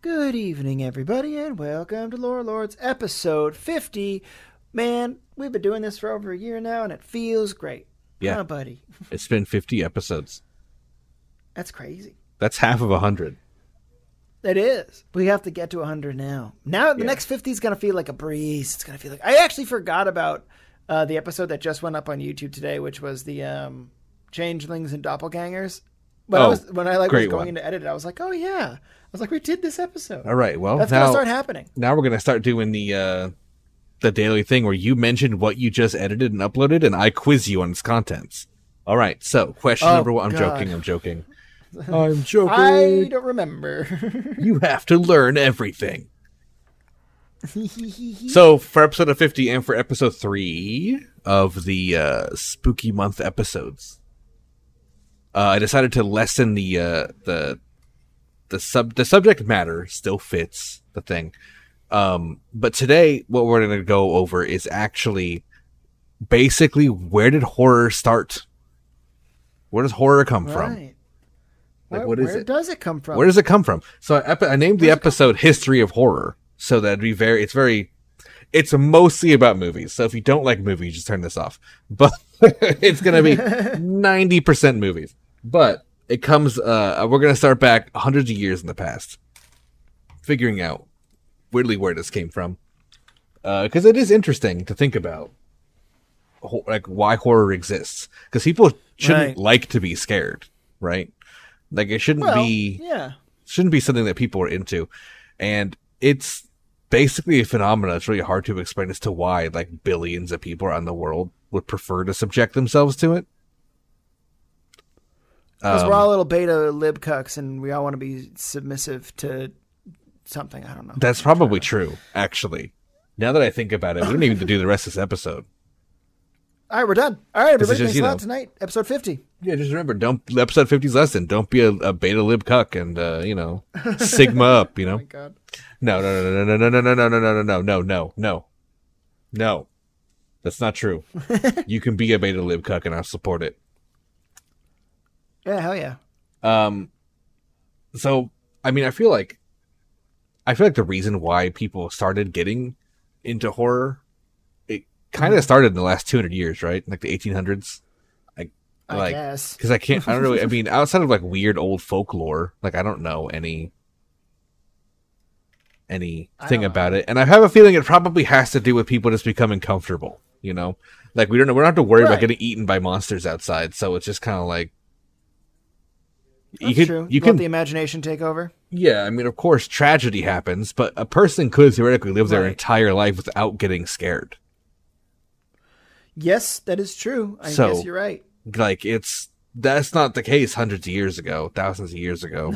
Good evening, everybody, and welcome to Lore Lords episode 50. Man, we've been doing this for over a year now, and it feels great. Yeah, huh, buddy? It's been 50 episodes. That's crazy. That's half of 100. It is. We have to get to 100 now. Now, the next 50 is going to feel like a breeze. It's going to feel like... I actually forgot about the episode that just went up on YouTube today, which was the Changelings and Doppelgangers. But when I was going to edit it, I was like, oh, yeah. I was like, we did this episode. All right, well, that's going to start happening. Now we're going to start doing the daily thing where you mentioned what you just edited and uploaded, and I quiz you on its contents. All right, so question number one. I'm joking. I'm joking. I don't remember. You have to learn everything. So for episode 50 and for episode 3 of the spooky month episodes, I decided to lessen the subject matter. Still fits the thing, but today what we're going to go over is actually basically where did horror start? Where does horror come from? Like, where does it come from? Where does it come from? So I named the episode "History of Horror," so that'd be it's mostly about movies. So if you don't like movies, just turn this off. But it's going to be 90% movies. But it comes, we're going to start back hundreds of years in the past, figuring out weirdly where this came from. Because it is interesting to think about, like, why horror exists. Because people shouldn't like to be scared, right? Like, it shouldn't be something that people are into. And it's basically a phenomenon. It's really hard to explain as to why, like, billions of people around the world would prefer to subject themselves to it. Because we're all little beta lib cucks and we all want to be submissive to something. I don't know. That's probably true, actually. Now that I think about it, we don't even need to do the rest of this episode. All right, we're done. All right, everybody, thanks a lot tonight. Episode 50. Yeah, just remember, episode 50's lesson. Don't be a beta lib cuck and, sigma up, Oh my God. No. That's not true. You can be a beta lib cuck and I'll support it. Yeah, hell yeah. So, I mean, I feel like the reason why people started getting into horror, it kind of started in the last 200 years, right? Like the 1800s. I guess. Because I don't really, I mean, outside of like weird old folklore, like I don't know anything about it. And I have a feeling it probably has to do with people just becoming comfortable, Like we don't have to worry about getting eaten by monsters outside. So it's just kind of like, You can let the imagination take over. Yeah, I mean, of course, tragedy happens, but a person could theoretically live their entire life without getting scared. Yes, that is true. I guess you're right. Like, that's not the case hundreds of years ago, thousands of years ago,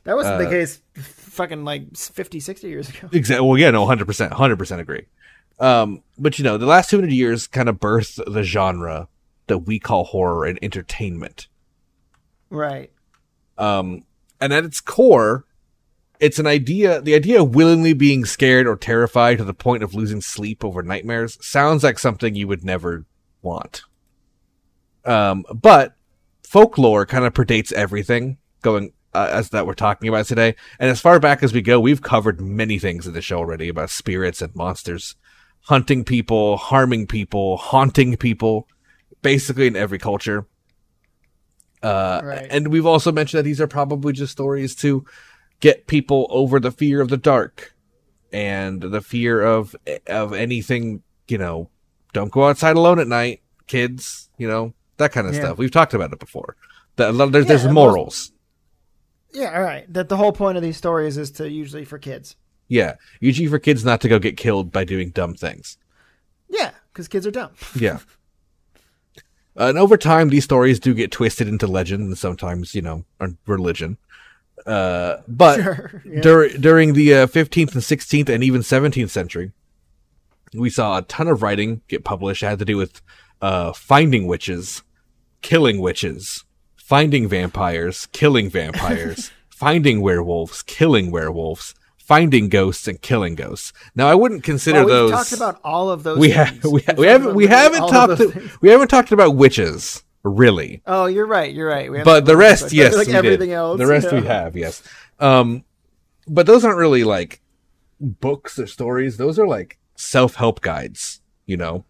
That wasn't the case fucking like 50, 60 years ago. Exactly. Well, yeah, no, 100% agree. But, the last 200 years kind of birthed the genre that we call horror and entertainment. Right. And at its core, it's the idea of willingly being scared or terrified to the point of losing sleep over nightmares sounds like something you would never want. But folklore kind of predates everything as that we're talking about today. And as far back as we go, we've covered many things in the show already about spirits and monsters, hunting people, harming people, haunting people, basically in every culture. Right. And we've also mentioned that these are probably just stories to get people over the fear of the dark and the fear of anything, don't go outside alone at night, kids, that kind of stuff. We've talked about it before. There's morals. All right. That the whole point of these stories is to usually for kids. Yeah. Usually for kids not to go get killed by doing dumb things. Yeah. Because kids are dumb. Yeah. And over time, these stories do get twisted into legend and sometimes, religion. But during the 15th and 16th and even 17th century, we saw a ton of writing get published. It had to do with finding witches, killing witches, finding vampires, killing vampires, finding werewolves, killing werewolves, finding ghosts, and killing ghosts. Now, I wouldn't consider those. We've talked about all of those. We haven't talked about witches, really. Oh, you're right. But the rest, yes, like we everything did. else. The rest we have, yes. But those aren't really like books or stories. Those are like self-help guides, you know?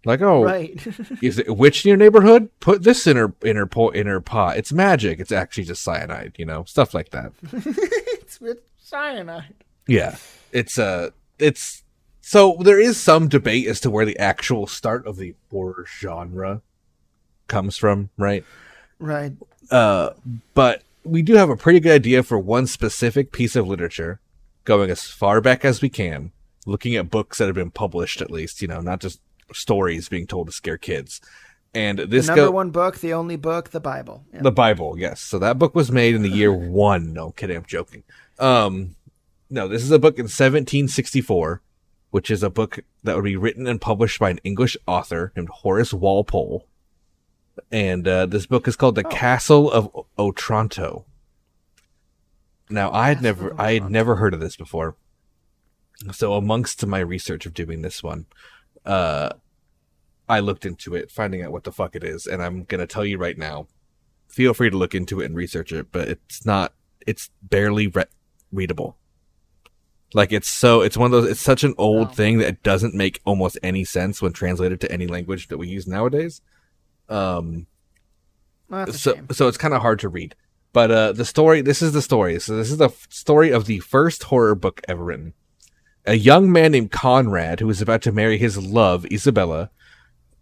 Like, oh, right. is it a witch in your neighborhood? Put this in her pot. It's magic. It's actually just cyanide, you know? Stuff like that. It's with cyanide. Yeah. It's so there is some debate as to where the actual start of the horror genre comes from, right? Right. But we do have a pretty good idea for one specific piece of literature, going as far back as we can, looking at books that have been published at least, you know, not just stories being told to scare kids. And this the number one book, the only book, the Bible. Yeah. The Bible, yes. So that book was made in the year 1. No, kidding, I'm joking. No, this is a book in 1764, which is a book that would be written and published by an English author named Horace Walpole. And this book is called The Castle of Otranto. Now, I had never heard of this before. So amongst my research of doing this one, I looked into it, finding out what the fuck it is, and I'm going to tell you right now. Feel free to look into it and research it, but it's barely readable. Like, it's one of those, it's such an old thing that it doesn't make almost any sense when translated to any language that we use nowadays. Well, that's a shame. So it's kind of hard to read. But this is the story. So this is the story of the first horror book ever written. A young man named Conrad, who is about to marry his love, Isabella,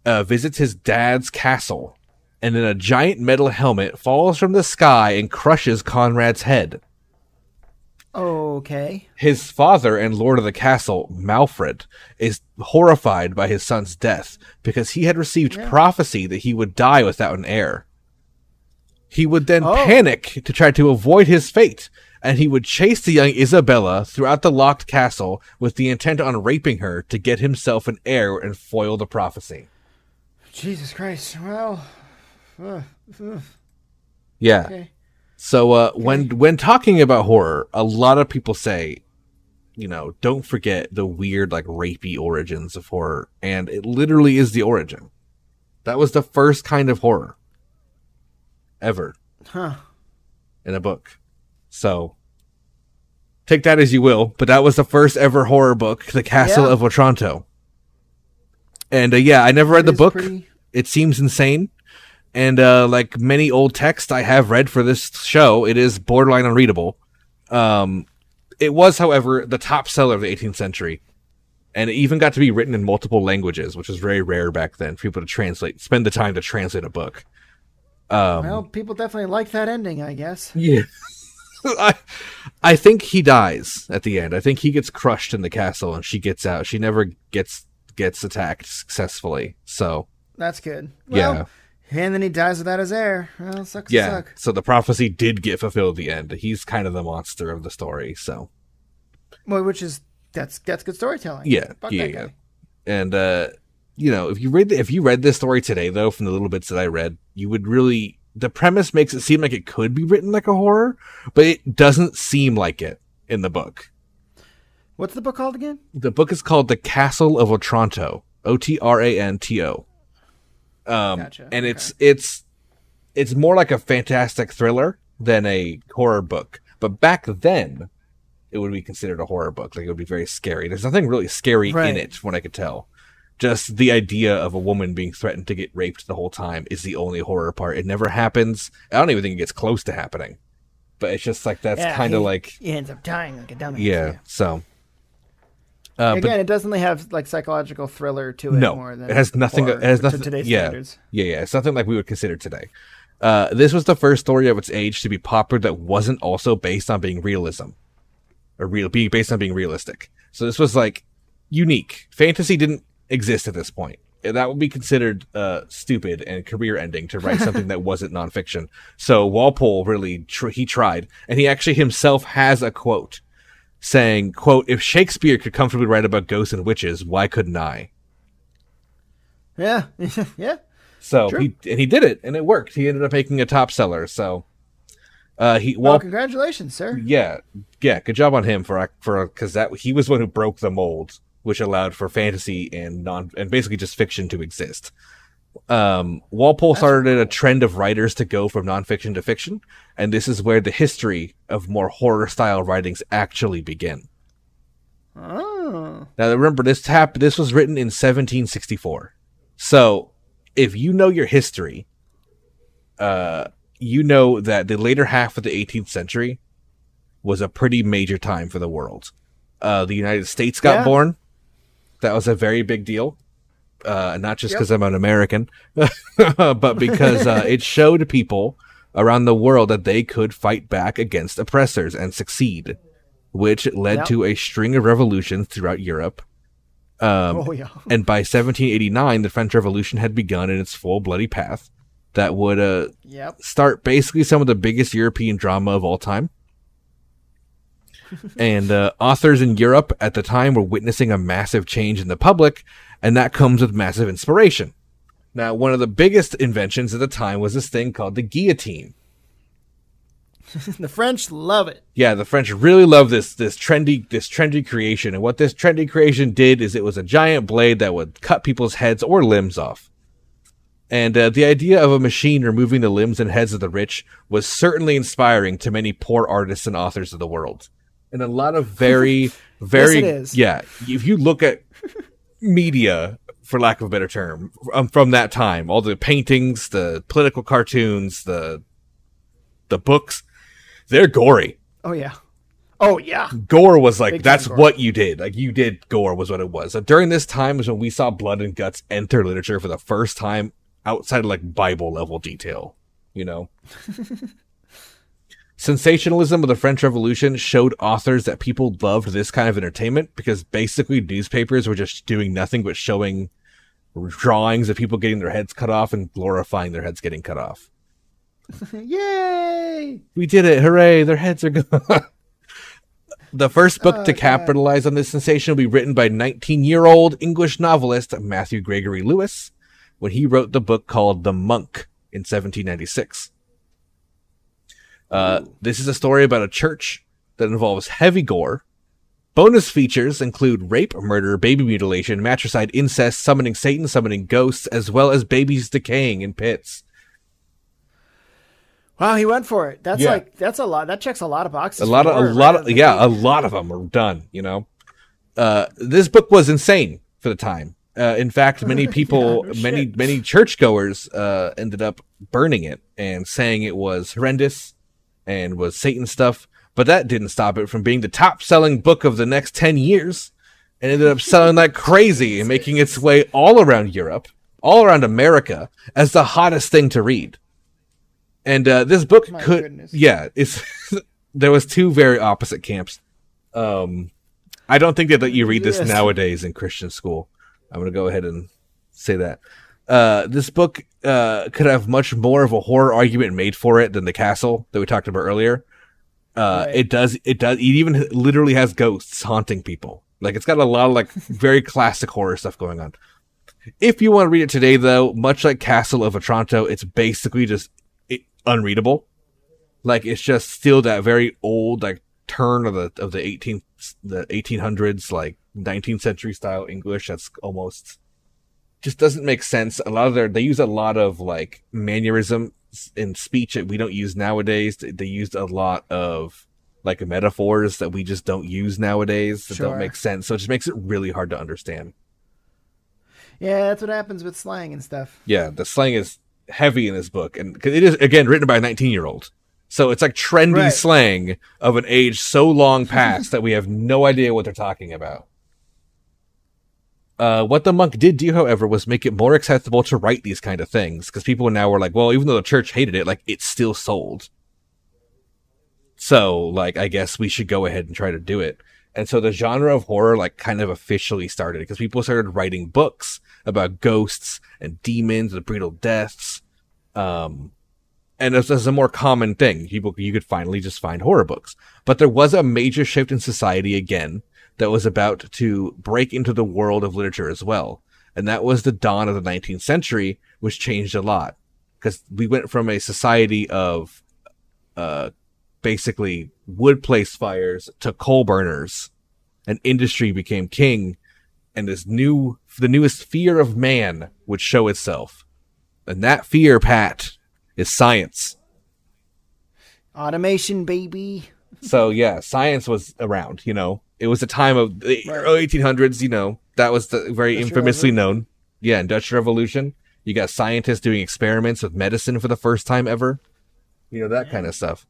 visits his dad's castle, and then a giant metal helmet falls from the sky and crushes Conrad's head. Okay. His father and lord of the castle, Malfred, is horrified by his son's death because he had received prophecy that he would die without an heir. He would then panic to try to avoid his fate, and he would chase the young Isabella throughout the locked castle with the intent on raping her to get himself an heir and foil the prophecy. Jesus Christ. Well, yeah. Okay. So when talking about horror, a lot of people say, you know, don't forget the weird, like, rapey origins of horror. And it literally is the origin. That was the first kind of horror ever. Huh. In a book. So take that as you will, but that was the first ever horror book, The Castle of Otranto. And I never read the book. It seems insane. And like many old texts I have read for this show, it is borderline unreadable. It was, however, the top seller of the 18th century. And it even got to be written in multiple languages, which was very rare back then for people to spend the time to translate a book. Well, people definitely like that ending, I guess. Yeah. I think he dies at the end. I think he gets crushed in the castle and she gets out. She never gets attacked successfully. So that's good. Well, and then he dies without his heir. Well, sucks to suck. So the prophecy did get fulfilled at the end. He's kind of the monster of the story. So, well, that's good storytelling. Yeah. And you know, if you read this story today, though, from the little bits that I read, you would really. The premise makes it seem like it could be written like a horror, but it doesn't seem like it in the book. What's the book called again? The book is called The Castle of Otranto. Otranto. Gotcha. And it's more like a fantastic thriller than a horror book. But back then, it would be considered a horror book. Like, it would be very scary. There's nothing really scary in it, from what I could tell. Just the idea of a woman being threatened to get raped the whole time is the only horror part. It never happens. I don't even think it gets close to happening. But it's just like, that's kind of like... He ends up dying like a dummy. Yeah, so... Again, it doesn't really have like psychological thriller to it more than it has nothing. It has nothing. To today's standards. Yeah. It's nothing like we would consider today. This was the first story of its age to be popular that wasn't also based on being realism, or being based on being realistic. So this was like unique. Fantasy didn't exist at this point. That would be considered stupid and career-ending to write something that wasn't nonfiction. So Walpole really he tried, and he actually himself has a quote. Saying, quote, "If Shakespeare could comfortably write about ghosts and witches, why couldn't I?" Yeah, yeah. So he did it, and it worked. He ended up making a top seller. So congratulations, sir. Yeah. Good job on him because he was the one who broke the mold, which allowed for fantasy and basically just fiction to exist. Walpole started a trend of writers to go from nonfiction to fiction, and this is where the history of more horror-style writings actually begin. Oh. Now, remember, this was written in 1764. So, if you know your history, you know that the later half of the 18th century was a pretty major time for the world. The United States got born. That was a very big deal. Not just because I'm an American, but because it showed people around the world that they could fight back against oppressors and succeed, which led to a string of revolutions throughout Europe. And by 1789, the French Revolution had begun in its full bloody path that would start basically some of the biggest European drama of all time. And authors in Europe at the time were witnessing a massive change in the public, and that comes with massive inspiration. Now, one of the biggest inventions at the time was this thing called the guillotine. The French love it. Yeah, the French really love this trendy creation. And what this trendy creation did is it was a giant blade that would cut people's heads or limbs off. And the idea of a machine removing the limbs and heads of the rich was certainly inspiring to many poor artists and authors of the world. And a lot of very, very... Yes, it is. Yeah, if you look at media, for lack of a better term, from that time, all the paintings, the political cartoons, the books, they're gory. Oh, yeah. Oh, yeah. Gore was like, Big that's gore. what you did. Like, you did gore was what it was. So during this time was when we saw blood and guts enter literature for the first time outside of, like, Bible-level detail, you know? Sensationalism of the French Revolution showed authors that people loved this kind of entertainment because basically newspapers were just doing nothing but showing drawings of people getting their heads cut off and glorifying their heads getting cut off. Yay! We did it. Hooray. Their heads are gone. The first book to capitalize on this sensation will be written by 19-year-old English novelist Matthew Gregory Lewis when he wrote the book called The Monk in 1796. This is a story about a church that involves heavy gore. Bonus features include rape, murder, baby mutilation, matricide, incest, summoning Satan, summoning ghosts, as well as babies decaying in pits. Wow, he went for it. That's a lot. That checks a lot of boxes. A lot of them are done, you know. This book was insane for the time. In fact, many people, many churchgoers ended up burning it and saying it was horrendous and was Satan stuff. But that didn't stop it from being the top-selling book of the next 10 years. And ended up selling like crazy and making its way all around Europe, all around America, as the hottest thing to read. And this book there was two very opposite camps. I don't think that you read this nowadays in Christian school. I'm going to go ahead and say that. This book could have much more of a horror argument made for it than The Castle that we talked about earlier. Right. It even literally has ghosts haunting people. Like, it's got a lot of, like, very classic horror stuff going on. If you want to read it today, though, much like Castle of Otranto, it's basically just unreadable. Like, it's just still that very old, like, turn of the 1800s, like, 19th century style English that's almost just doesn't make sense. They use a lot of, like, mannerism in speech that we don't use nowadays. They used a lot of, like, metaphors that we just don't use nowadays that don't make sense. So it just makes it really hard to understand. Yeah, that's what happens with slang and stuff. Yeah, the slang is heavy in this book, and because it is, again, written by a 19-year-old. So it's like trendy slang of an age so long past that we have no idea what they're talking about. What the monk did do, however, was make it more acceptable to write these kind of things, because people now were like, well, even though the church hated it, like, it still sold. So, like, I guess we should go ahead and try to do it. And so the genre of horror, like, kind of officially started, because people started writing books about ghosts and demons and brutal deaths. And this is a more common thing. You could finally just find horror books. But there was a major shift in society again that was about to break into the world of literature as well. And that was the dawn of the 19th century, which changed a lot. Because we went from a society of basically wood place fires to coal burners, and industry became king, and the newest fear of man would show itself, And that fear, Pat, is science. Automation, baby. So, yeah, science was around, you know. It was a time of the early 1800s, you know. That was the very infamously known. Yeah, Industrial Revolution. You got scientists doing experiments with medicine for the first time ever. You know, that kind of stuff.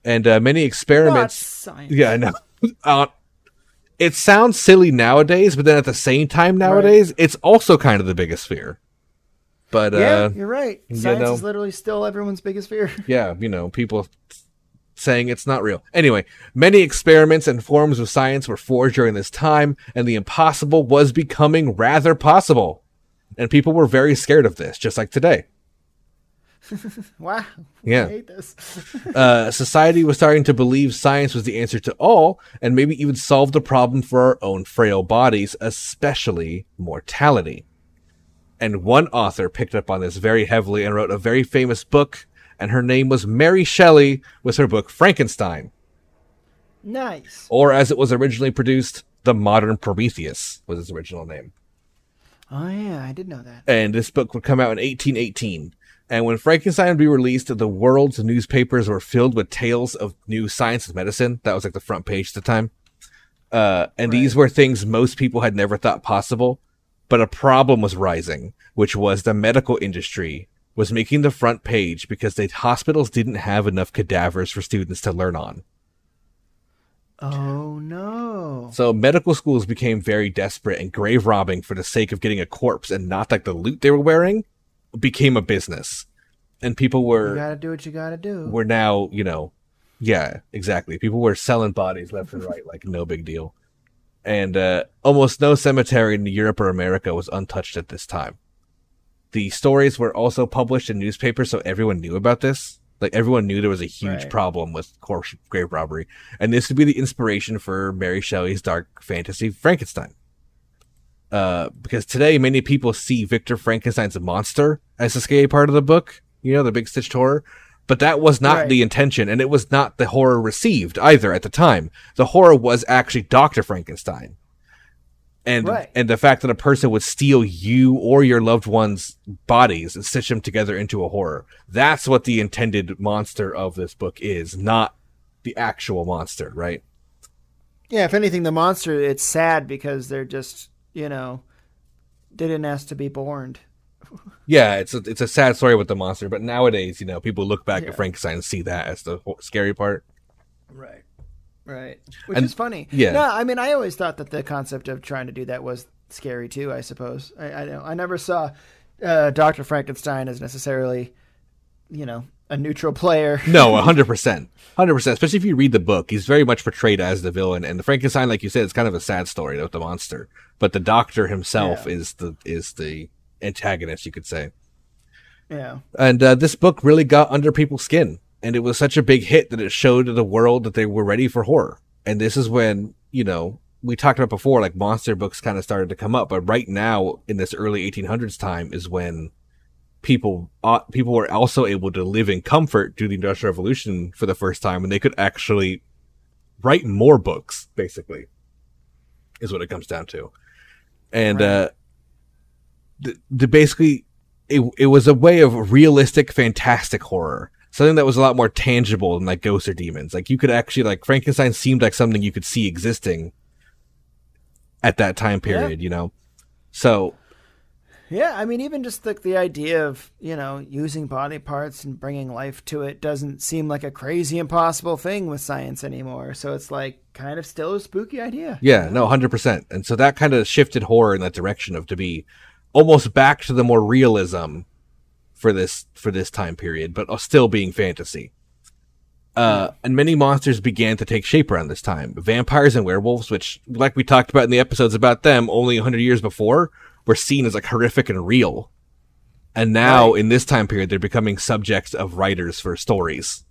And many experiments... Science. Yeah, I know. It sounds silly nowadays, but then at the same time nowadays, it's also kind of the biggest fear. But yeah, you're right. Science you know, is literally still everyone's biggest fear. Yeah, you know, people saying it's not real. Anyway, many experiments and forms of science were forged during this time, and the impossible was becoming rather possible. And people were very scared of this, just like today. Wow. Yeah. I hate this. Society was starting to believe science was the answer to all, and maybe even solve the problem for our own frail bodies, especially mortality. And one author picked up on this very heavily and wrote a very famous book, and her name was Mary Shelley, with her book Frankenstein. Nice. Or as it was originally produced, The Modern Prometheus was its original name. Oh, yeah, I did know that. And this book would come out in 1818. And when Frankenstein would be released, the world's newspapers were filled with tales of new science and medicine. That was like the front page at the time. And these were things most people had never thought possible. But a problem was rising, which was the medical industry was making the front page because the hospitals didn't have enough cadavers for students to learn on. Oh, no. So medical schools became very desperate, and grave robbing for the sake of getting a corpse and not like the loot they were wearing became a business. And people were... You gotta do what you gotta do. Were now, you know... Yeah, exactly. People were selling bodies left and right like no big deal. And almost no cemetery in Europe or America was untouched at this time. The stories were also published in newspapers, so everyone knew about this. Like, everyone knew there was a huge problem with corpse grave robbery. And this would be the inspiration for Mary Shelley's dark fantasy Frankenstein. Because today, many people see Victor Frankenstein's monster as the scary part of the book. You know, the big stitched horror. But that was not the intention, and it was not the horror received either at the time. The horror was actually Dr. Frankenstein. And the fact that a person would steal you or your loved one's bodies and stitch them together into a horror. That's what the intended monster of this book is, not the actual monster, right? Yeah, if anything, the monster, it's sad because they're just, you know, didn't ask to be born. Yeah, it's a sad story with the monster, but nowadays, you know, people look back at Frankenstein and see that as the scary part. Right. Which is funny. Yeah. No, I mean, I always thought that the concept of trying to do that was scary too, I suppose. I never saw Dr. Frankenstein as necessarily, you know, a neutral player. No, 100%. 100%. Especially if you read the book, he's very much portrayed as the villain. And the Frankenstein, like you said, it's kind of a sad story with the monster. But the doctor himself is the antagonist, you could say. Yeah. And this book really got under people's skin. And it was such a big hit that it showed the world that they were ready for horror. And this is when, you know, we talked about before, like monster books kind of started to come up. But right now, in this early 1800s time, is when people were also able to live in comfort through the Industrial Revolution for the first time. And they could actually write more books, basically, is what it comes down to. And basically, it was a way of realistic, fantastic horror. Something that was a lot more tangible than like ghosts or demons. Like you could actually, like Frankenstein seemed like something you could see existing at that time period, you know? So. Yeah, I mean, even just the idea of, you know, using body parts and bringing life to it doesn't seem like a crazy impossible thing with science anymore. So it's like kind of still a spooky idea. Yeah, no, 100%. And so that kind of shifted horror in that direction of to be almost back to the more realism for this time period, but still being fantasy. And many monsters began to take shape around this time. Vampires and werewolves, which, like we talked about in the episodes about them only 100 years before, were seen as like horrific and real. And now, in this time period, they're becoming subjects of writers for stories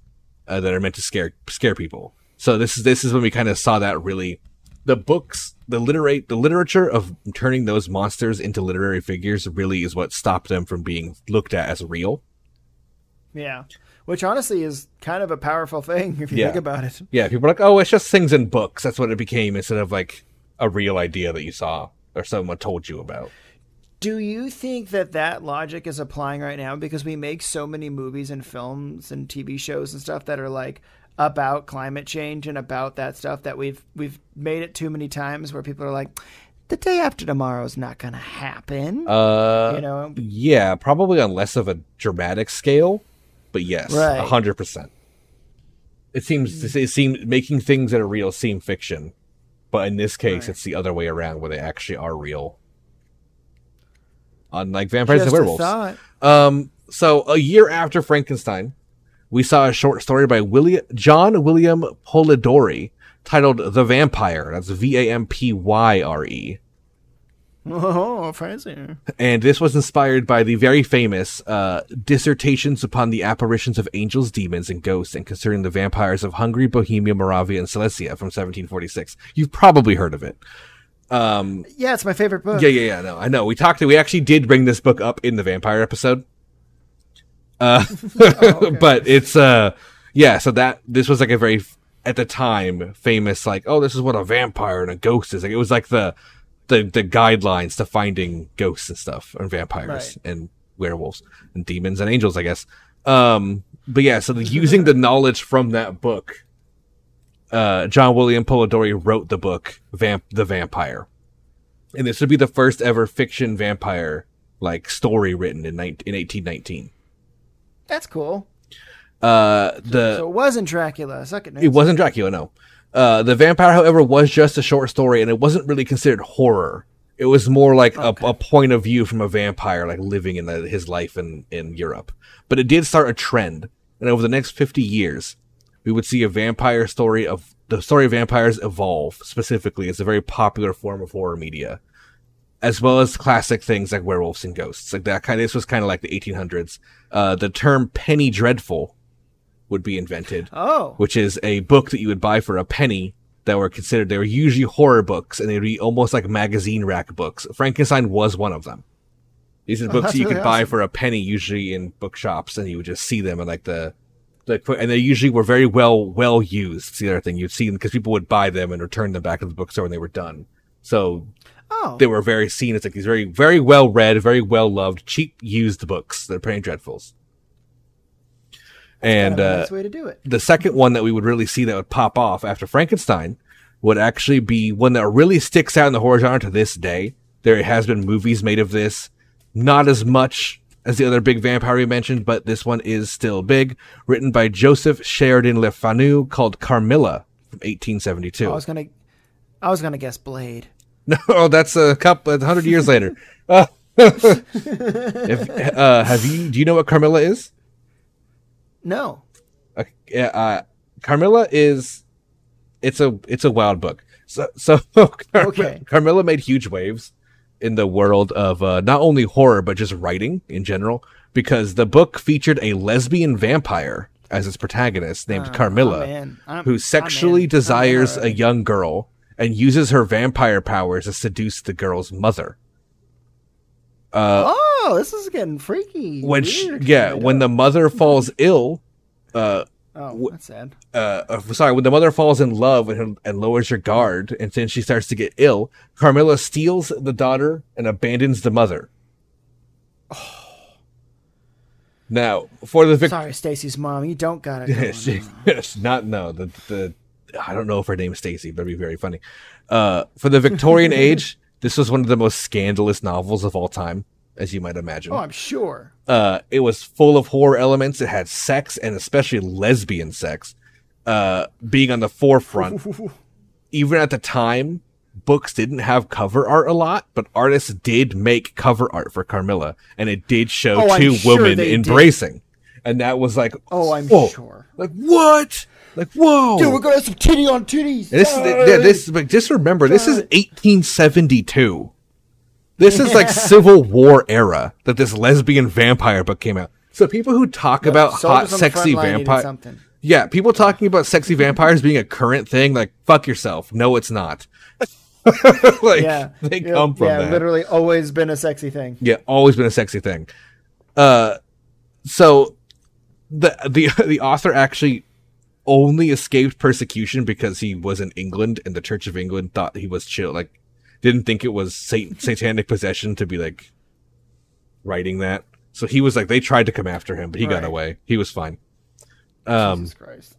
that are meant to scare people. So this is when we kind of saw that really... The books, the literature of turning those monsters into literary figures really is what stopped them from being looked at as real. Yeah. Which honestly is kind of a powerful thing if you think about it. Yeah, people are like, oh, it's just things in books. That's what it became instead of like a real idea that you saw or someone told you about. Do you think that logic is applying right now? Because we make so many movies and films and TV shows and stuff that are like about climate change and about that stuff that we've made it too many times where people are like, the day after tomorrow is not going to happen. Yeah, probably on less of a dramatic scale, but yes, 100%. It seems making things that are real seem fiction, but in this case, it's the other way around where they actually are real. Unlike vampires and werewolves. So a year after Frankenstein, we saw a short story by John William Polidori titled The Vampire. That's Vampyre. Oh, fancy. And this was inspired by the very famous Dissertations upon the Apparitions of Angels, Demons, and Ghosts and Concerning the Vampires of Hungary, Bohemia, Moravia, and Silesia from 1746. You've probably heard of it. Yeah, it's my favorite book. Yeah. No, I know. We actually did bring this book up in the vampire episode. Okay. But it's so that this was like a very at the time famous like, oh, this is what a vampire and a ghost is. Like it was like the guidelines to finding ghosts and stuff and vampires and werewolves and demons and angels, I guess. But yeah, so using the knowledge from that book, John William Polidori wrote the book The Vampire, and this would be the first ever fiction vampire like story written in 1819. That's cool. So it wasn't Dracula. Suck it, nerds. It wasn't Dracula, no. The Vampire, however, was just a short story, and it wasn't really considered horror. It was more like a point of view from a vampire, like living in his life in Europe. But it did start a trend, and over the next 50 years, we would see the story of vampires evolve. Specifically, it's a very popular form of horror media, as well as classic things like werewolves and ghosts, like that kind. This was kind of like the 1800s. The term penny dreadful would be invented, which is a book that you would buy for a penny that they were usually horror books, and they'd be almost like magazine rack books. Frankenstein was one of them. These are books that you could buy for a penny, usually in bookshops, and you would just see them in like and they usually were very well used. It's the other thing, you'd see them because people would buy them and return them back to the bookstore when they were done. So they were very seen as like these very, very well read, very well loved, cheap used books. They're Penny Dreadfuls. And nice way to do it. The second one that we would really see that would pop off after Frankenstein would actually be one that really sticks out in the horror genre to this day. There has been movies made of this, not as much as the other big vampire we mentioned, but this one is still big. Written by Joseph Sheridan Le Fanu, called Carmilla from 1872. I was gonna guess Blade. No, that's a couple 100 years later. Do you know what Carmilla is? No. Carmilla is it's a wild book. So Carmilla made huge waves in the world of not only horror but just writing in general, because the book featured a lesbian vampire as its protagonist named Carmilla, who sexually desires a young girl and uses her vampire powers to seduce the girl's mother. This is getting freaky. When the mother falls ill, that's sad. When the mother falls in love and lowers her guard, and then she starts to get ill, Carmilla steals the daughter and abandons the mother. Now, for the sorry, Stacy's mom, you don't got it. I don't know if her name is Stacy, but it'd be very funny. For the Victorian age, this was one of the most scandalous novels of all time, as you might imagine. Oh, I'm sure. It was full of horror elements. It had sex, and especially lesbian sex, being on the forefront. Even at the time, books didn't have cover art a lot, but artists did make cover art for Carmilla, and it did show two women embracing. And that was like, I'm sure. Like, what? Like, whoa. Dude, we're going to have some titty on titties. Just remember, this is 1872. This is like Civil War era that this lesbian vampire book came out. So people who talk about hot, sexy vampires. Yeah, people talking about sexy vampires being a current thing, like, fuck yourself. No, it's not. They come from that. Yeah, literally always been a sexy thing. Yeah, always been a sexy thing. So the author actually only escaped persecution because he was in England, and the Church of England thought he was chill, like, didn't think it was satanic possession to be like writing that. So he was like, they tried to come after him, but he got away. He was fine. Jesus Christ.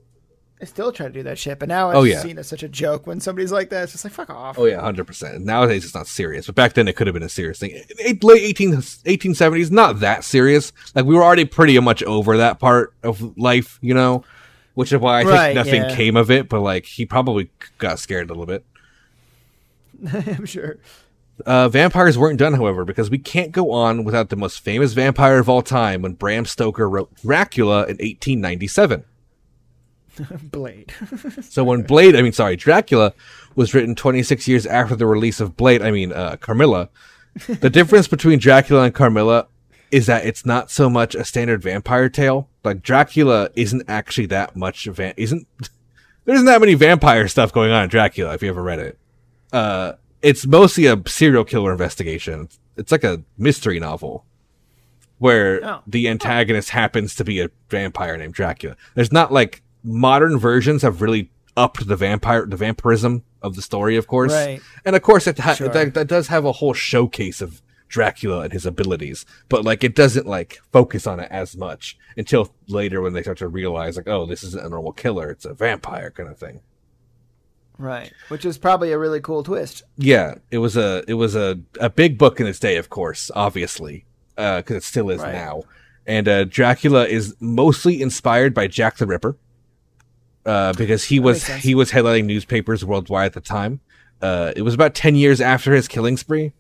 I still try to do that shit, but now it's seen as such a joke when somebody's like that. It's just like, fuck off. Oh, yeah, 100%. Nowadays, it's not serious. But back then, it could have been a serious thing. Late 1870s, not that serious. Like, we were already pretty much over that part of life, you know? Which is why I think nothing came of it, but, like, he probably got scared a little bit. I'm sure. Vampires weren't done, however, because we can't go on without the most famous vampire of all time when Bram Stoker wrote Dracula in 1897. Blade. So when Dracula was written 26 years after the release of Carmilla. The difference between Dracula and Carmilla is that it's not so much a standard vampire tale. Like, Dracula isn't actually that much there isn't that many vampire stuff going on in Dracula, if you ever read it. It's mostly a serial killer investigation. It's like a mystery novel where the antagonist happens to be a vampire named Dracula. There's not like modern versions have really upped the vampirism of the story, of course. Right. And of course that does have a whole showcase of Dracula and his abilities, but like it doesn't like focus on it as much until later when they start to realize like, oh, this isn't a normal killer, it's a vampire kind of thing. Right, which is probably a really cool twist. Yeah, it was a big book in its day, of course, obviously, because it still is now. And Dracula is mostly inspired by Jack the Ripper, because he was headlining newspapers worldwide at the time. It was about 10 years after their killing spree.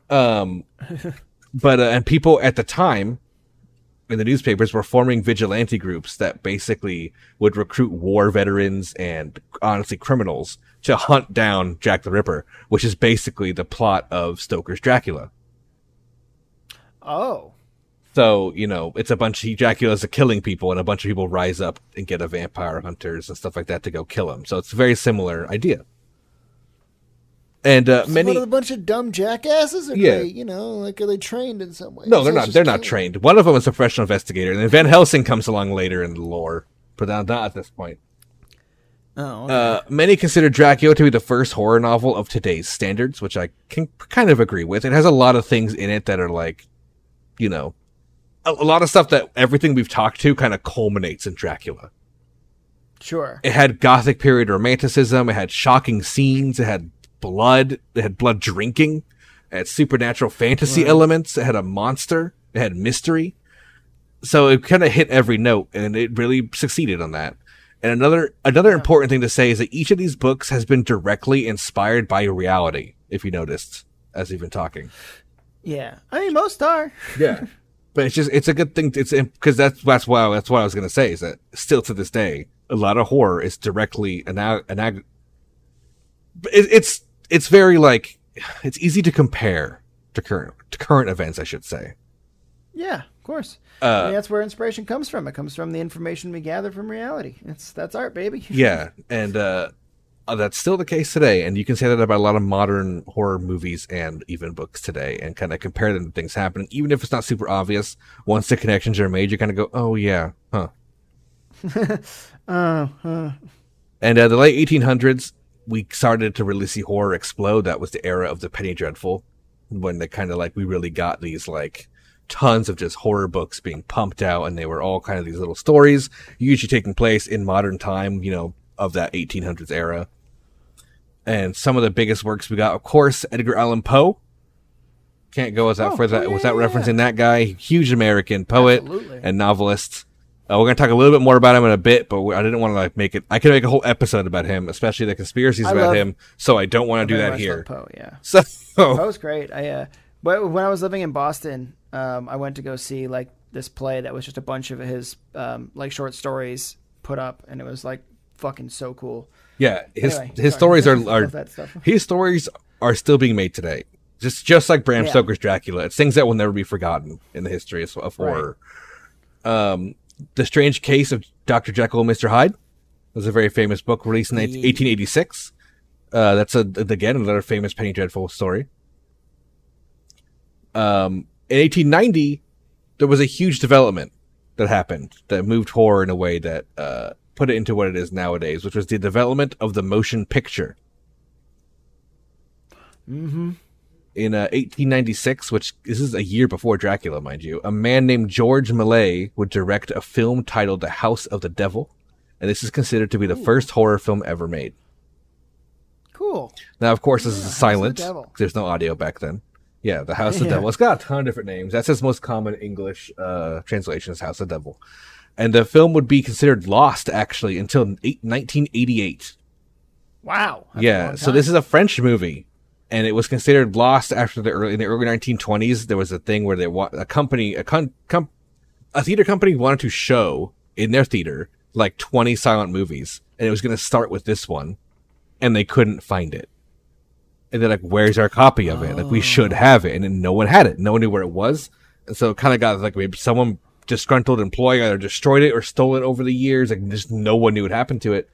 But and people at the time in the newspapers were forming vigilante groups that basically would recruit war veterans and honestly criminals to hunt down Jack the Ripper, which is basically the plot of Stoker's Dracula. Oh. So, you know, it's a bunch of Dracula's killing people and a bunch of people rise up and get a vampire hunters and stuff like that to go kill him. So it's a very similar idea. And many a bunch of dumb jackasses, or they, you know, like are they trained in some way? No, they're not. They're not trained. One of them is a professional investigator, and then Van Helsing comes along later in the lore, but not at this point. Oh. Okay. Many consider Dracula to be the first horror novel of today's standards, which I can kind of agree with. It has a lot of things in it that are like, you know, a lot of stuff that everything we've talked to kind of culminates in Dracula. Sure. It had Gothic period romanticism. It had shocking scenes. It had blood. It had blood drinking. It had supernatural fantasy elements. It had a monster. It had mystery. So it kind of hit every note, and it really succeeded on that. And another important thing to say is that each of these books has been directly inspired by reality, if you noticed, as we've been talking. Yeah. I mean, most are. Yeah. But it's a good thing. Because that's what I was going to say, is that still to this day, a lot of horror is directly it's very like, it's easy to compare to current events, I should say. Yeah, of course. I mean, that's where inspiration comes from. It comes from the information we gather from reality. That's art, baby. Yeah, and that's still the case today. And you can say that about a lot of modern horror movies and even books today, and kind of compare them to things happening, even if it's not super obvious. Once the connections are made, you kind of go, "Oh yeah, huh." And the late 1800s, we started to really see horror explode. That was the era of the Penny Dreadful, when they kind of like we really got these like tons of just horror books being pumped out, and they were all kind of these little stories, usually taking place in modern time, you know, of that 1800s era. And some of the biggest works we got, of course, Edgar Allan Poe. Can't go without referencing that guy. Huge American poet and novelist. We're going to talk a little bit more about him in a bit, but I didn't want to like make it. I could make a whole episode about him, especially the conspiracies about him. So I don't want to do that here. Poe, yeah. So Poe's great. When I was living in Boston, I went to go see like this play that was just a bunch of his like short stories put up, and it was like fucking so cool. Yeah, his stories are still being made today. Just like Bram Stoker's Dracula. It's things that will never be forgotten in the history of horror. The Strange Case of Dr. Jekyll and Mr. Hyde was a very famous book released in 1886. That's again another famous Penny Dreadful story. In 1890, there was a huge development that happened that moved horror in a way that put it into what it is nowadays, which was the development of the motion picture. Mm-hmm. in 1896, which this is a year before Dracula, mind you, a man named George Millay would direct a film titled The House of the Devil, and this is considered to be the first horror film ever made. Cool. Now, of course, this is silent. House of the Devil. There's no audio back then. Yeah, The House of the Devil. It's got a ton of different names. That's its most common English translation is House of the Devil. And the film would be considered lost, actually, until 1988. Wow. Yeah, so this is a French movie, and it was considered lost after in the early 1920s. There was a thing where a theater company wanted to show in their theater like 20 silent movies, and it was going to start with this one, and they couldn't find it. And they're like, where's our copy of it? Like, we should have it. And then no one had it. No one knew where it was. And so it kind of got like maybe someone disgruntled employee either destroyed it or stole it over the years. Like, just no one knew what happened to it.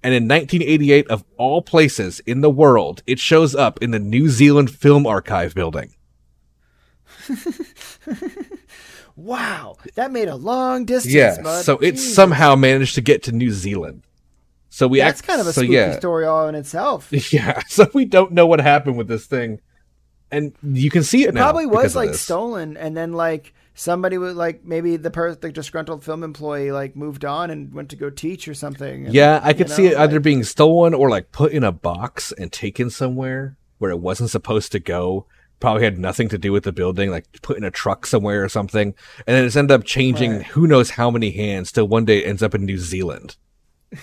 And in 1988, of all places in the world, it shows up in the New Zealand Film Archive building. Wow. That made a long distance, Yeah, bud. so it Jesus. somehow managed to get to New Zealand. So That's kind of a spooky story all in itself. Yeah, so we don't know what happened with this thing. And you can see it now. It probably was like this. stolen, and then like somebody would like maybe the disgruntled film employee like moved on and went to go teach or something. And, yeah, I could see it either being stolen or like put in a box and taken somewhere where it wasn't supposed to go. Probably had nothing to do with the building, like put in a truck somewhere or something. And then it's ended up changing who knows how many hands till one day it ends up in New Zealand.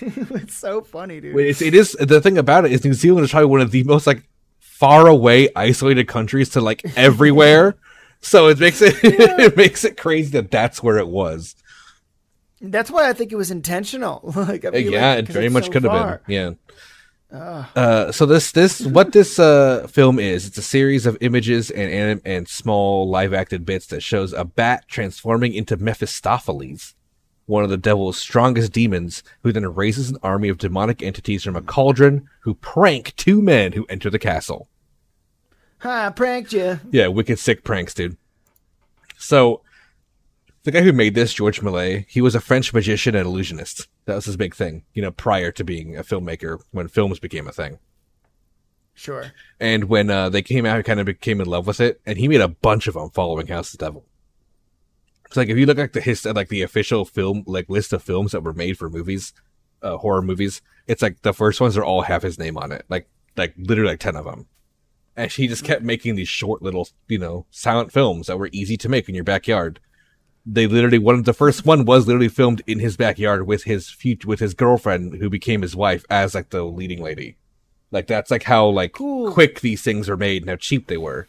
It's so funny, dude. It is the thing about it is New Zealand is probably one of the most like far away, isolated countries to like everywhere. So it makes it it makes it crazy that that's where it was. That's why I think it was intentional. Like, it very much could have been. Yeah. So this film is, it's a series of images and small live acted bits that shows a bat transforming into Mephistopheles, one of the devil's strongest demons, who then raises an army of demonic entities from a cauldron who prank two men who enter the castle. Ha, pranked you. Yeah, wicked sick pranks, dude. So, the guy who made this, George Millay, he was a French magician and illusionist. That was his big thing, prior to being a filmmaker, when films became a thing. Sure. And when they came out, he kind of became in love with it, and he made a bunch of them following House of the Devil. It's like, if you look at the official film, like, list of films that were made for movies, horror movies, it's like the first ones are all have his name on it. Like literally like 10 of them. And he just kept making these short little, silent films that were easy to make in your backyard. They literally, the first one was literally filmed in his backyard with his girlfriend who became his wife as like the leading lady. Like, that's like how like quick these things are made and how cheap they were.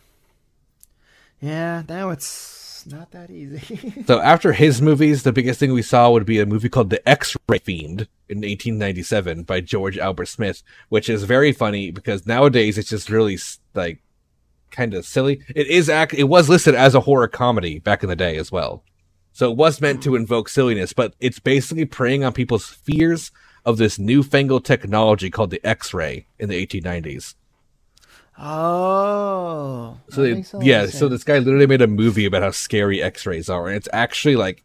Yeah, now it's not that easy. So after his movies, the biggest thing we saw would be a movie called The X-Ray Fiend in 1897 by George Albert Smith, which is very funny because nowadays it's just really like kind of silly. It was listed as a horror comedy back in the day as well. So it was meant to invoke silliness, but it's basically preying on people's fears of this newfangled technology called the X-ray in the 1890s. Oh. So this guy literally made a movie about how scary X-rays are, and it's actually like,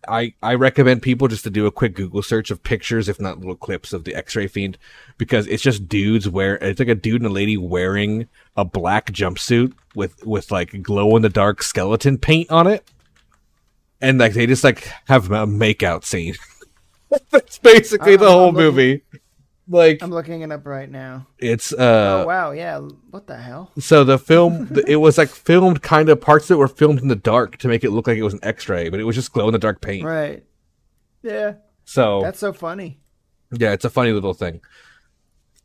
I recommend people just to do a quick Google search of pictures, if not little clips of the X-Ray Fiend, because it's just it's like a dude and a lady wearing a black jumpsuit with like glow in the dark skeleton paint on it. And like they just like have a makeout scene. That's basically the whole movie. Like, I'm looking it up right now. It's oh wow, yeah. What the hell? So the film, it was like filmed kind of, parts of it were filmed in the dark to make it look like it was an X-ray, but it was just glow in the dark paint. Right. Yeah. So that's so funny. Yeah, it's a funny little thing.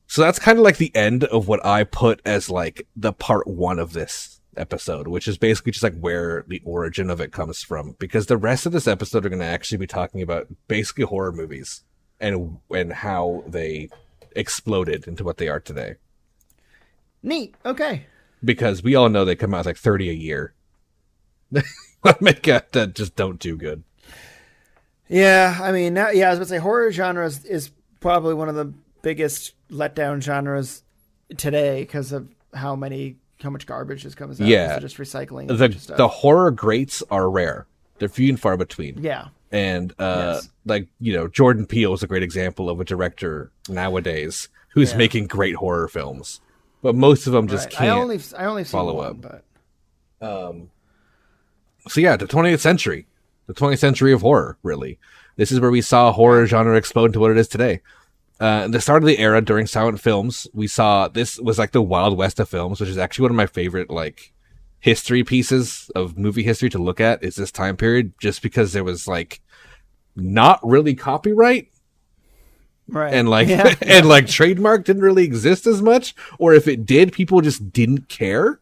So that's kind of like the end of what I put as like the part one of this episode, which is basically just like where the origin of it comes from, because the rest of this episode are going to actually be talking about basically horror movies and how they exploded into what they are today. Neat. Okay. Because we all know they come out like 30 a year. That just don't do good. Yeah, I mean, I was about to say horror genre is probably one of the biggest letdown genres today because of how much garbage just comes out. Yeah, just recycling. The horror greats are rare. They're few and far between. Yeah. And like, Jordan Peele is a great example of a director nowadays who's making great horror films. but most of them just Right. can't I only follow one, up. but So yeah, the 20th century of horror, really. This is where we saw horror genre explode to what it is today. The start of the era during silent films, we saw this was like the Wild West of films, which is actually one of my favorite like history pieces of movie history to look at, is this time period, just because there was like not really copyright. right. And like and like trademark didn't really exist as much, or if it did, people just didn't care.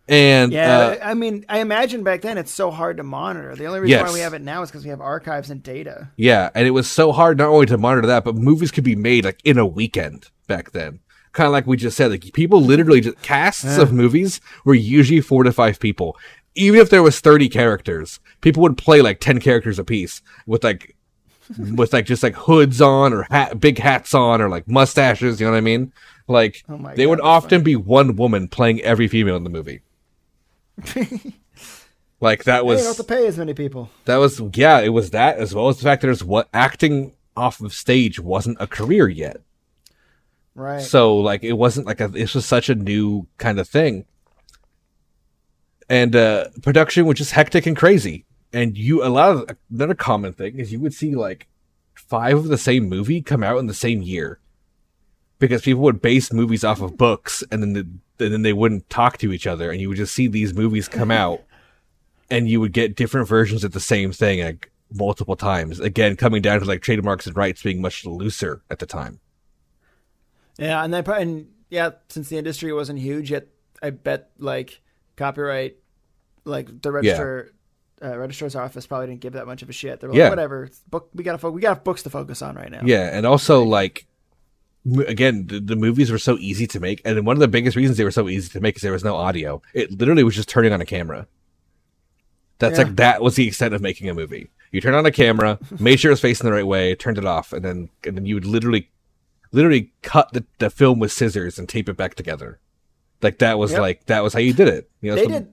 And I mean, I imagine back then it's so hard to monitor. The only reason why we have it now is because we have archives and data. Yeah, and it was so hard not only to monitor that, but movies could be made like in a weekend back then. Kind of like we just said, like people literally just casts of movies were usually 4 to 5 people. Even if there was 30 characters, people would play like 10 characters a piece with just like hoods on or big hats on or like mustaches. You know what I mean? Like they would often be one woman playing every female in the movie. Like that was, you don't have to pay as many people. That was, yeah, it was that, as well as the fact that there's what acting off of stage wasn't a career yet. Right. So like it wasn't like this was such a new kind of thing. And production was just hectic and crazy. And another common thing is you would see like 5 of the same movie come out in the same year, because people would base movies off of books, and then they wouldn't talk to each other, and you would just see these movies come out, and you would get different versions of the same thing like multiple times. Again, coming down to like trademarks and rights being much looser at the time. Yeah, since the industry wasn't huge yet, I bet like copyright, like the registrar's office probably didn't give that much of a shit. They're like, whatever, we got books to focus on right now. Yeah, and also like, again, the movies were so easy to make, and one of the biggest reasons they were so easy to make is there was no audio. It literally was just turning on a camera. That was the extent of making a movie. You turn on a camera, made sure it was facing the right way, turned it off, and then you would literally cut the film with scissors and tape it back together. Like that was that was how you did it. You know,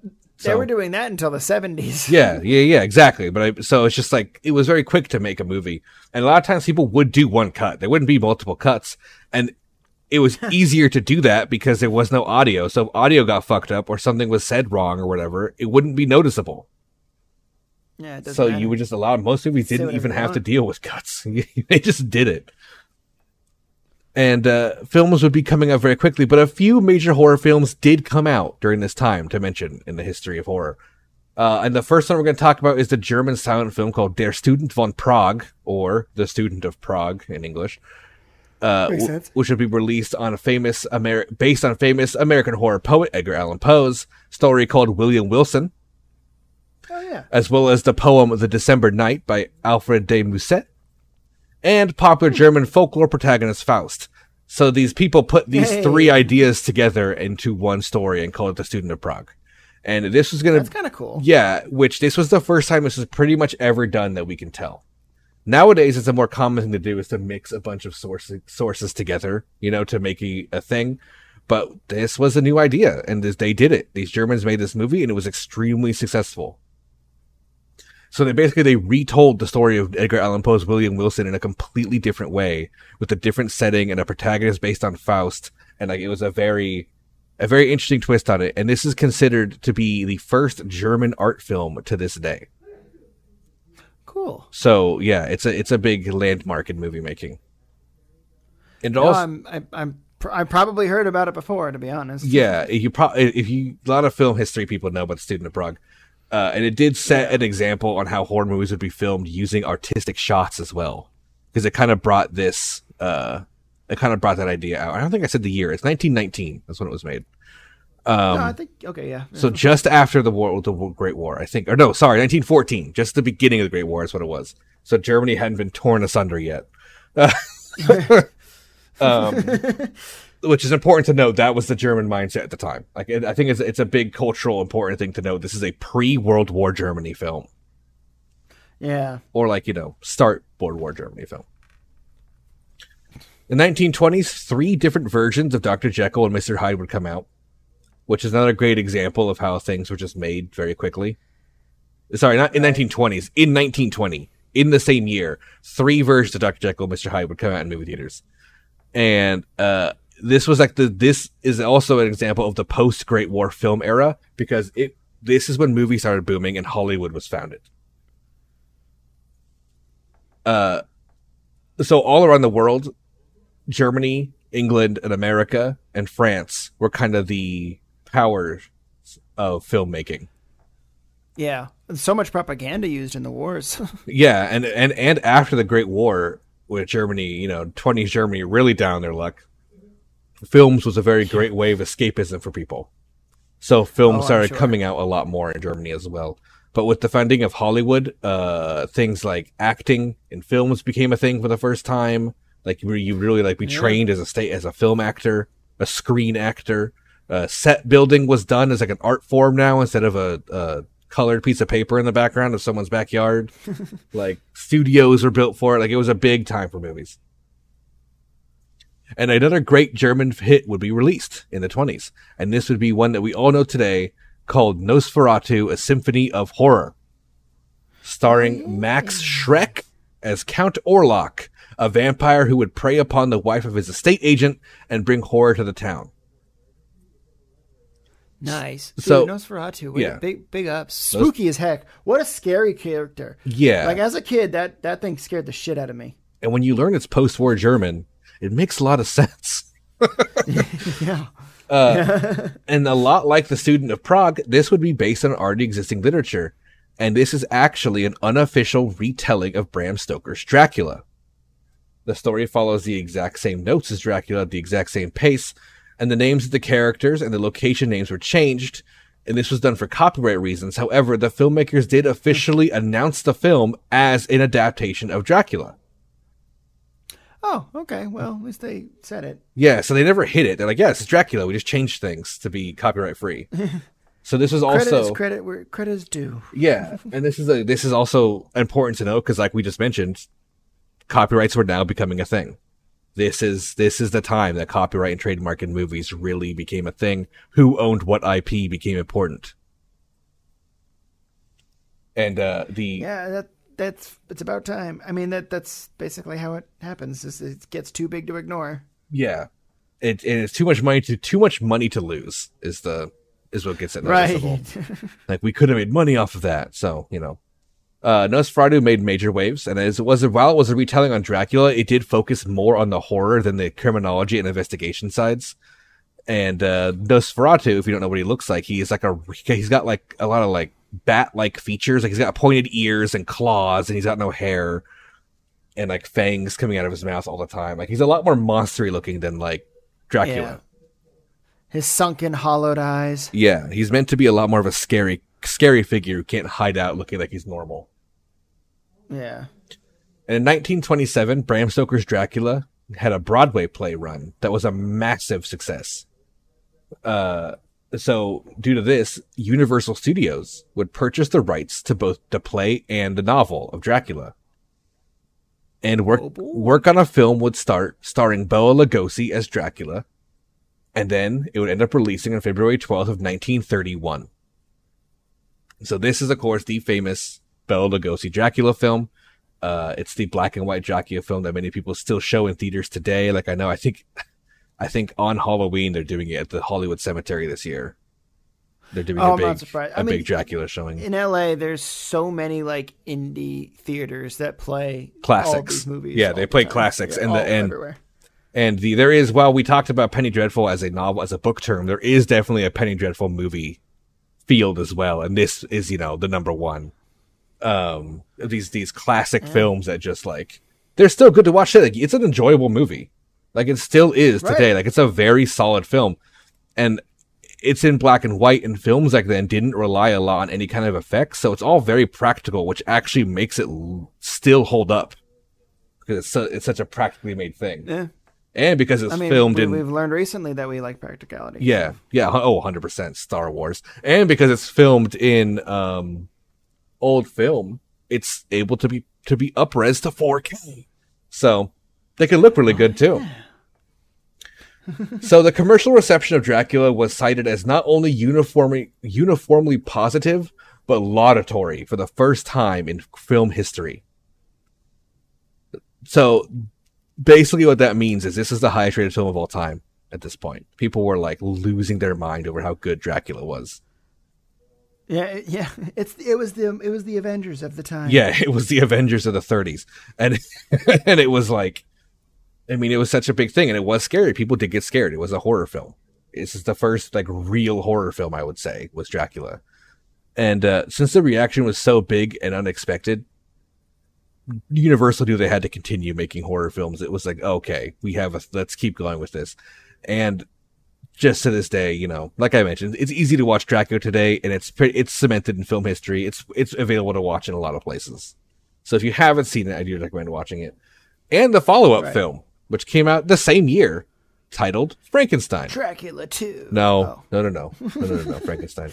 they were doing that until the 70s. Yeah, exactly. But so it's just like, it was very quick to make a movie. And a lot of times people would do one cut. There wouldn't be multiple cuts. And it was easier to do that because there was no audio. So if audio got fucked up or something was said wrong or whatever, it wouldn't be noticeable. Yeah, it doesn't so matter. you would just allow, most movies didn't even have to deal with cuts. They just did it. And films would be coming out very quickly, but a few major horror films did come out during this time to mention in the history of horror. And the first one we're going to talk about is the German silent film called Der Student von Prague, or The Student of Prague in English, which would be released on based on famous American horror poet Edgar Allan Poe's story called William Wilson. Oh, yeah. As well as the poem The December Night by Alfred de Musset, and popular German folklore protagonist Faust. So these people put these 3 ideas together into one story and called it The Student of Prague. And this was that's kind of cool. Yeah, this was the first time this was pretty much ever done that we can tell. Nowadays, it's a more common thing to do is to mix a bunch of sources together, to make a thing. But this was a new idea, and they did it. These Germans made this movie, and it was extremely successful. So they retold the story of Edgar Allan Poe's William Wilson in a completely different way, with a different setting and a protagonist based on Faust. And it was a very interesting twist on it. And this is considered to be the first German art film to this day. Cool. So yeah, it's a big landmark in movie making. And I probably heard about it before, to be honest. Yeah, a lot of film history people know about The Student of Prague. And it did set an example on how horror movies would be filmed using artistic shots as well, because it kind of brought that idea out. I don't think I said the year. It's 1919. That's when it was made. No, I think yeah. So just after the Great War, I think, or no, sorry, 1914. Just the beginning of the Great War is what it was. So Germany hadn't been torn asunder yet. Which is important to note. That was the German mindset at the time. Like, I think it's a big cultural important thing to note. This is a pre-World War Germany film. Yeah. Or start World War Germany film. In the 1920s, 3 different versions of Dr. Jekyll and Mr. Hyde would come out, which is another great example of how things were just made very quickly. Sorry, not in 1920s. In 1920, in the same year, 3 versions of Dr. Jekyll and Mr. Hyde would come out in movie theaters. And this was like this is also an example of the post Great War film era, because this is when movies started booming and Hollywood was founded. So all around the world, Germany, England, and America, and France were kind of the powers of filmmaking. Yeah, so much propaganda used in the wars. Yeah, and after the Great War, with Germany, 20s Germany really down their luck, films was a very great way of escapism for people. So films started coming out a lot more in Germany as well. But with the founding of Hollywood, things like acting in films became a thing for the first time. Like you really like be trained as a film actor, a screen actor. Set building was done as like an art form now instead of a colored piece of paper in the background of someone's backyard. Like studios were built for it. Like it was a big time for movies. And another great German hit would be released in the 20s. And this would be one that we all know today, called Nosferatu, A Symphony of Horror. Starring Max Schreck as Count Orlok, a vampire who would prey upon the wife of his estate agent and bring horror to the town. Nice. Dude, So Nosferatu, yeah. Big ups. Spooky as heck. What a scary character. Yeah. Like as a kid, that thing scared the shit out of me. And when you learn it's post-war German, it makes a lot of sense. Yeah. And a lot like The Student of Prague, this would be based on already existing literature. And this is actually an unofficial retelling of Bram Stoker's Dracula. The story follows the exact same notes as Dracula, the exact same pace, and the names of the characters and the location names were changed, and this was done for copyright reasons. However, the filmmakers did officially announce the film as an adaptation of Dracula. Oh, okay. Well, at least they said it. Yeah, so they never hid it. They're like, yeah, it's Dracula. We just changed things to be copyright free. So this was also credit where credit is due. Yeah, and this is also important to know because, like we just mentioned, copyrights were now becoming a thing. This is the time that copyright and trademark in movies really became a thing. Who owned what IP became important. And it's about time. I mean that's basically how it happens. It gets too big to ignore. Yeah, it's too much money to lose is what gets it noticeable. Right. Like we could have made money off of that. So Nosferatu made major waves, and while it was a retelling on Dracula, it did focus more on the horror than the criminology and investigation sides. And Nosferatu, if you don't know what he looks like, he's got like a lot of like bat-like features. Like he's got pointed ears and claws, and he's got no hair, and like fangs coming out of his mouth all the time. Like he's a lot more monstery looking than like Dracula. Yeah. His sunken, hollowed eyes. Yeah, he's meant to be a lot more of a scary figure who can't hide out looking like he's normal. Yeah. And in 1927, Bram Stoker's Dracula had a Broadway play run that was a massive success. So due to this, Universal Studios would purchase the rights to both the play and the novel of Dracula. And work on a film would start, starring Bela Lugosi as Dracula. And then it would end up releasing on February 12th of 1931. So this is, of course, the famous Bela Lugosi Dracula film. It's the black and white Dracula film that many people still show in theaters today. Like I think on Halloween they're doing it at the Hollywood Cemetery this year. They're doing a big Dracula showing. In LA, there's so many like indie theaters that play classics. All these movies. Yeah, they play classics, yeah, everywhere. And there is, while we talked about Penny Dreadful as a novel, as a book term, there is definitely a Penny Dreadful movie field as well. And this is, the number one. These classic films that just like, they're still good to watch. Like, it's an enjoyable movie. Like it still is today. Like it's a very solid film. And it's in black and white, and films like then didn't rely a lot on any kind of effects. So it's all very practical, which actually makes it still hold up. Because it's such a practically made thing. Yeah. And because it's filmed in... We've learned recently that we like practicality. Yeah. So. Yeah. Oh, 100%. Star Wars. And because it's filmed in old film, it's able to be up-res to 4K. So they can look really good, too. So the commercial reception of Dracula was cited as not only uniformly positive, but laudatory for the first time in film history. So... basically what that means is this is the highest rated film of all time. at this point. People were like losing their mind over how good Dracula was. Yeah. It was the Avengers of the time. Yeah, it was the Avengers of the 30s, and and it was like, I mean, it was such a big thing, and it was scary. People did get scared. It was a horror film. This is the first like real horror film, I would say, was Dracula. And since the reaction was so big and unexpected, Universal knew they had to continue making horror films. It was like, okay, let's keep going with this. And just to this day, you know, like I mentioned, it's easy to watch Dracula today, and it's cemented in film history. It's available to watch in a lot of places. So if you haven't seen it, I do recommend watching it. And the follow-up film, which came out the same year, titled Frankenstein. Dracula 2. No. Frankenstein.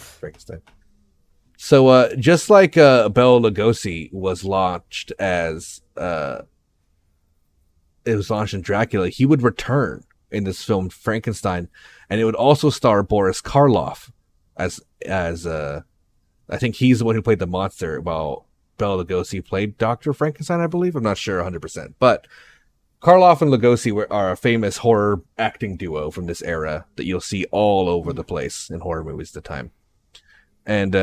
So, just like Bela Lugosi was launched as it was launched in Dracula, he would return in this film Frankenstein, and it would also star Boris Karloff as I think he's the one who played the monster, while Bela Lugosi played Dr. Frankenstein, I believe. I'm not sure 100%, but Karloff and Lugosi are a famous horror acting duo from this era that you'll see all over the place in horror movies at the time. And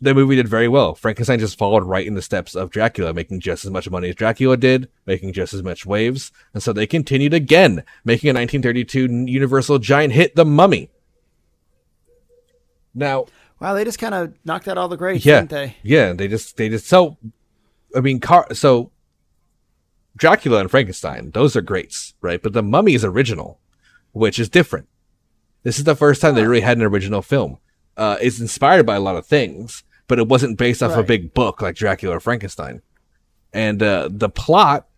the movie did very well. Frankenstein just followed right in the steps of Dracula, making just as much money as Dracula did, making just as much waves. And so they continued again, making a 1932 Universal giant hit, The Mummy. Now, wow, they just kind of knocked out all the greats, didn't they? Yeah, they just so, I mean, so Dracula and Frankenstein, those are greats, right? But The Mummy is original, which is different. This is the first time they really had an original film. It's inspired by a lot of things, but it wasn't based off a big book like Dracula or Frankenstein. And the plot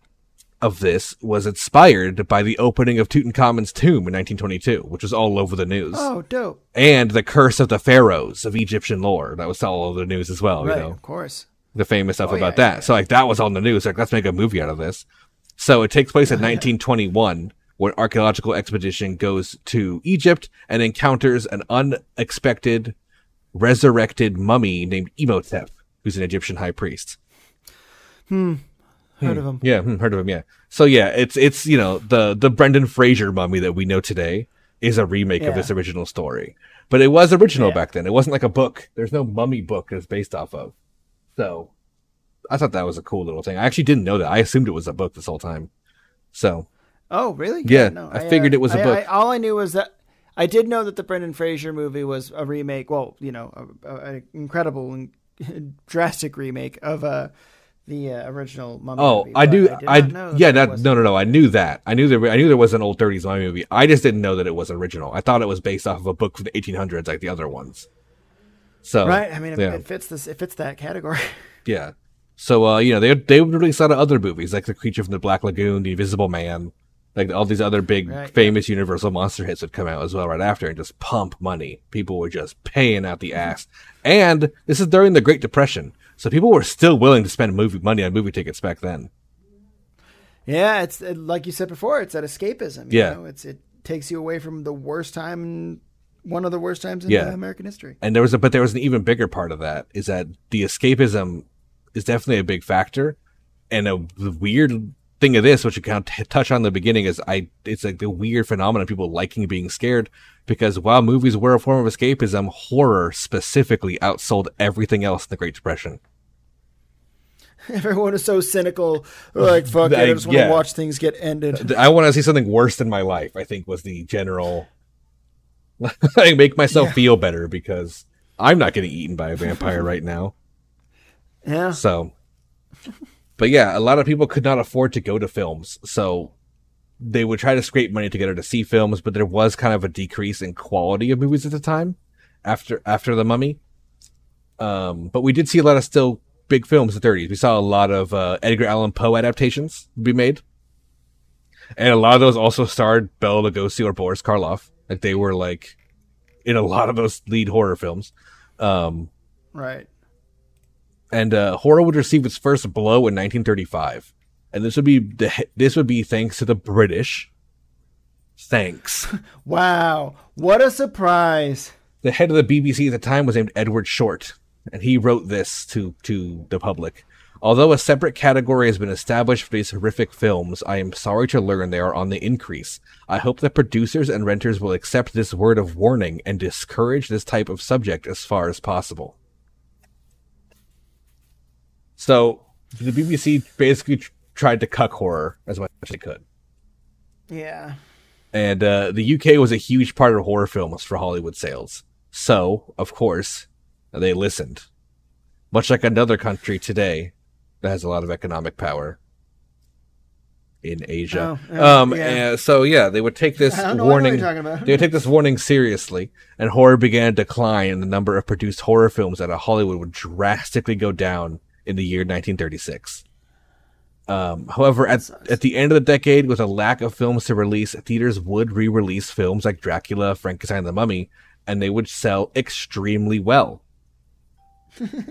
of this was inspired by the opening of Tutankhamun's tomb in 1922, which was all over the news. Oh, dope. And the curse of the pharaohs of Egyptian lore. That was all over the news as well, right, you know? Of course. The famous stuff about that. Yeah. So, like, that was on the news. Like, let's make a movie out of this. So, it takes place in 1921, when an archaeological expedition goes to Egypt and encounters an unexpected, resurrected mummy named Imhotep, who's an Egyptian high priest. Heard of him. Yeah, heard of him, yeah. So, yeah, it's you know, the Brendan Fraser mummy that we know today is a remake of this original story. But it was original back then. It wasn't like a book. There's no mummy book it's based off of. So, I thought that was a cool little thing. I actually didn't know that. I assumed it was a book this whole time. So. Oh, really? Yeah, no, I figured it was a book. All I knew was that I did know that the Brendan Fraser movie was a remake. Well, you know, an incredible and drastic remake of the original Mummy movie. No. I knew that. I knew there was an old 30s Mummy movie. I just didn't know that it was original. I thought it was based off of a book from the 1800s, like the other ones. So right. I mean, it fits this. It fits that category. Yeah. So you know, they would release a lot of other movies like The Creature from the Black Lagoon, The Invisible Man. Like, all these other big, famous Universal monster hits would come out as well right after and just pump money. People were just paying out the ass. And this is during the Great Depression. So people were still willing to spend money on movie tickets back then. Yeah, it's like you said before, it's that escapism. You know? It takes you away from the worst time, one of the worst times in American history. And there was an even bigger part of that, is that the escapism is definitely a big factor. And the weird thing of this, which you kind of touch on in the beginning, is it's like the weird phenomenon of people liking being scared, because while movies were a form of escapism, horror specifically outsold everything else in the Great Depression. Everyone is so cynical. They're like, fuck it, I just want to watch things get ended. I want to see something worse than my life, I think, was the general I make myself feel better because I'm not getting eaten by a vampire right now. Yeah. So, but yeah, a lot of people could not afford to go to films, so they would try to scrape money together to see films, but there was kind of a decrease in quality of movies at the time after The Mummy. But we did see a lot of still big films in the 30s. We saw a lot of Edgar Allan Poe adaptations be made. And a lot of those also starred Bela Lugosi or Boris Karloff. Like, they were, like, in a lot of those lead horror films. Right. And horror would receive its first blow in 1935. And this would be thanks to the British. Thanks. Wow. What a surprise. The head of the BBC at the time was named Edward Short. And he wrote this to the public. Although a separate category has been established for these horrific films, I am sorry to learn they are on the increase. I hope that producers and renters will accept this word of warning and discourage this type of subject as far as possible. So, the BBC basically tried to cuck horror as much as they could. Yeah. And the UK was a huge part of horror films for Hollywood sales. So, of course, they listened. Much like another country today that has a lot of economic power in Asia. And so, they would take this warning. They would take this warning seriously, and horror began to decline, and the number of produced horror films out of Hollywood would drastically go down in the year 1936. However, at the end of the decade, with a lack of films to release, theaters would re-release films like Dracula, Frankenstein, and the Mummy, and they would sell extremely well.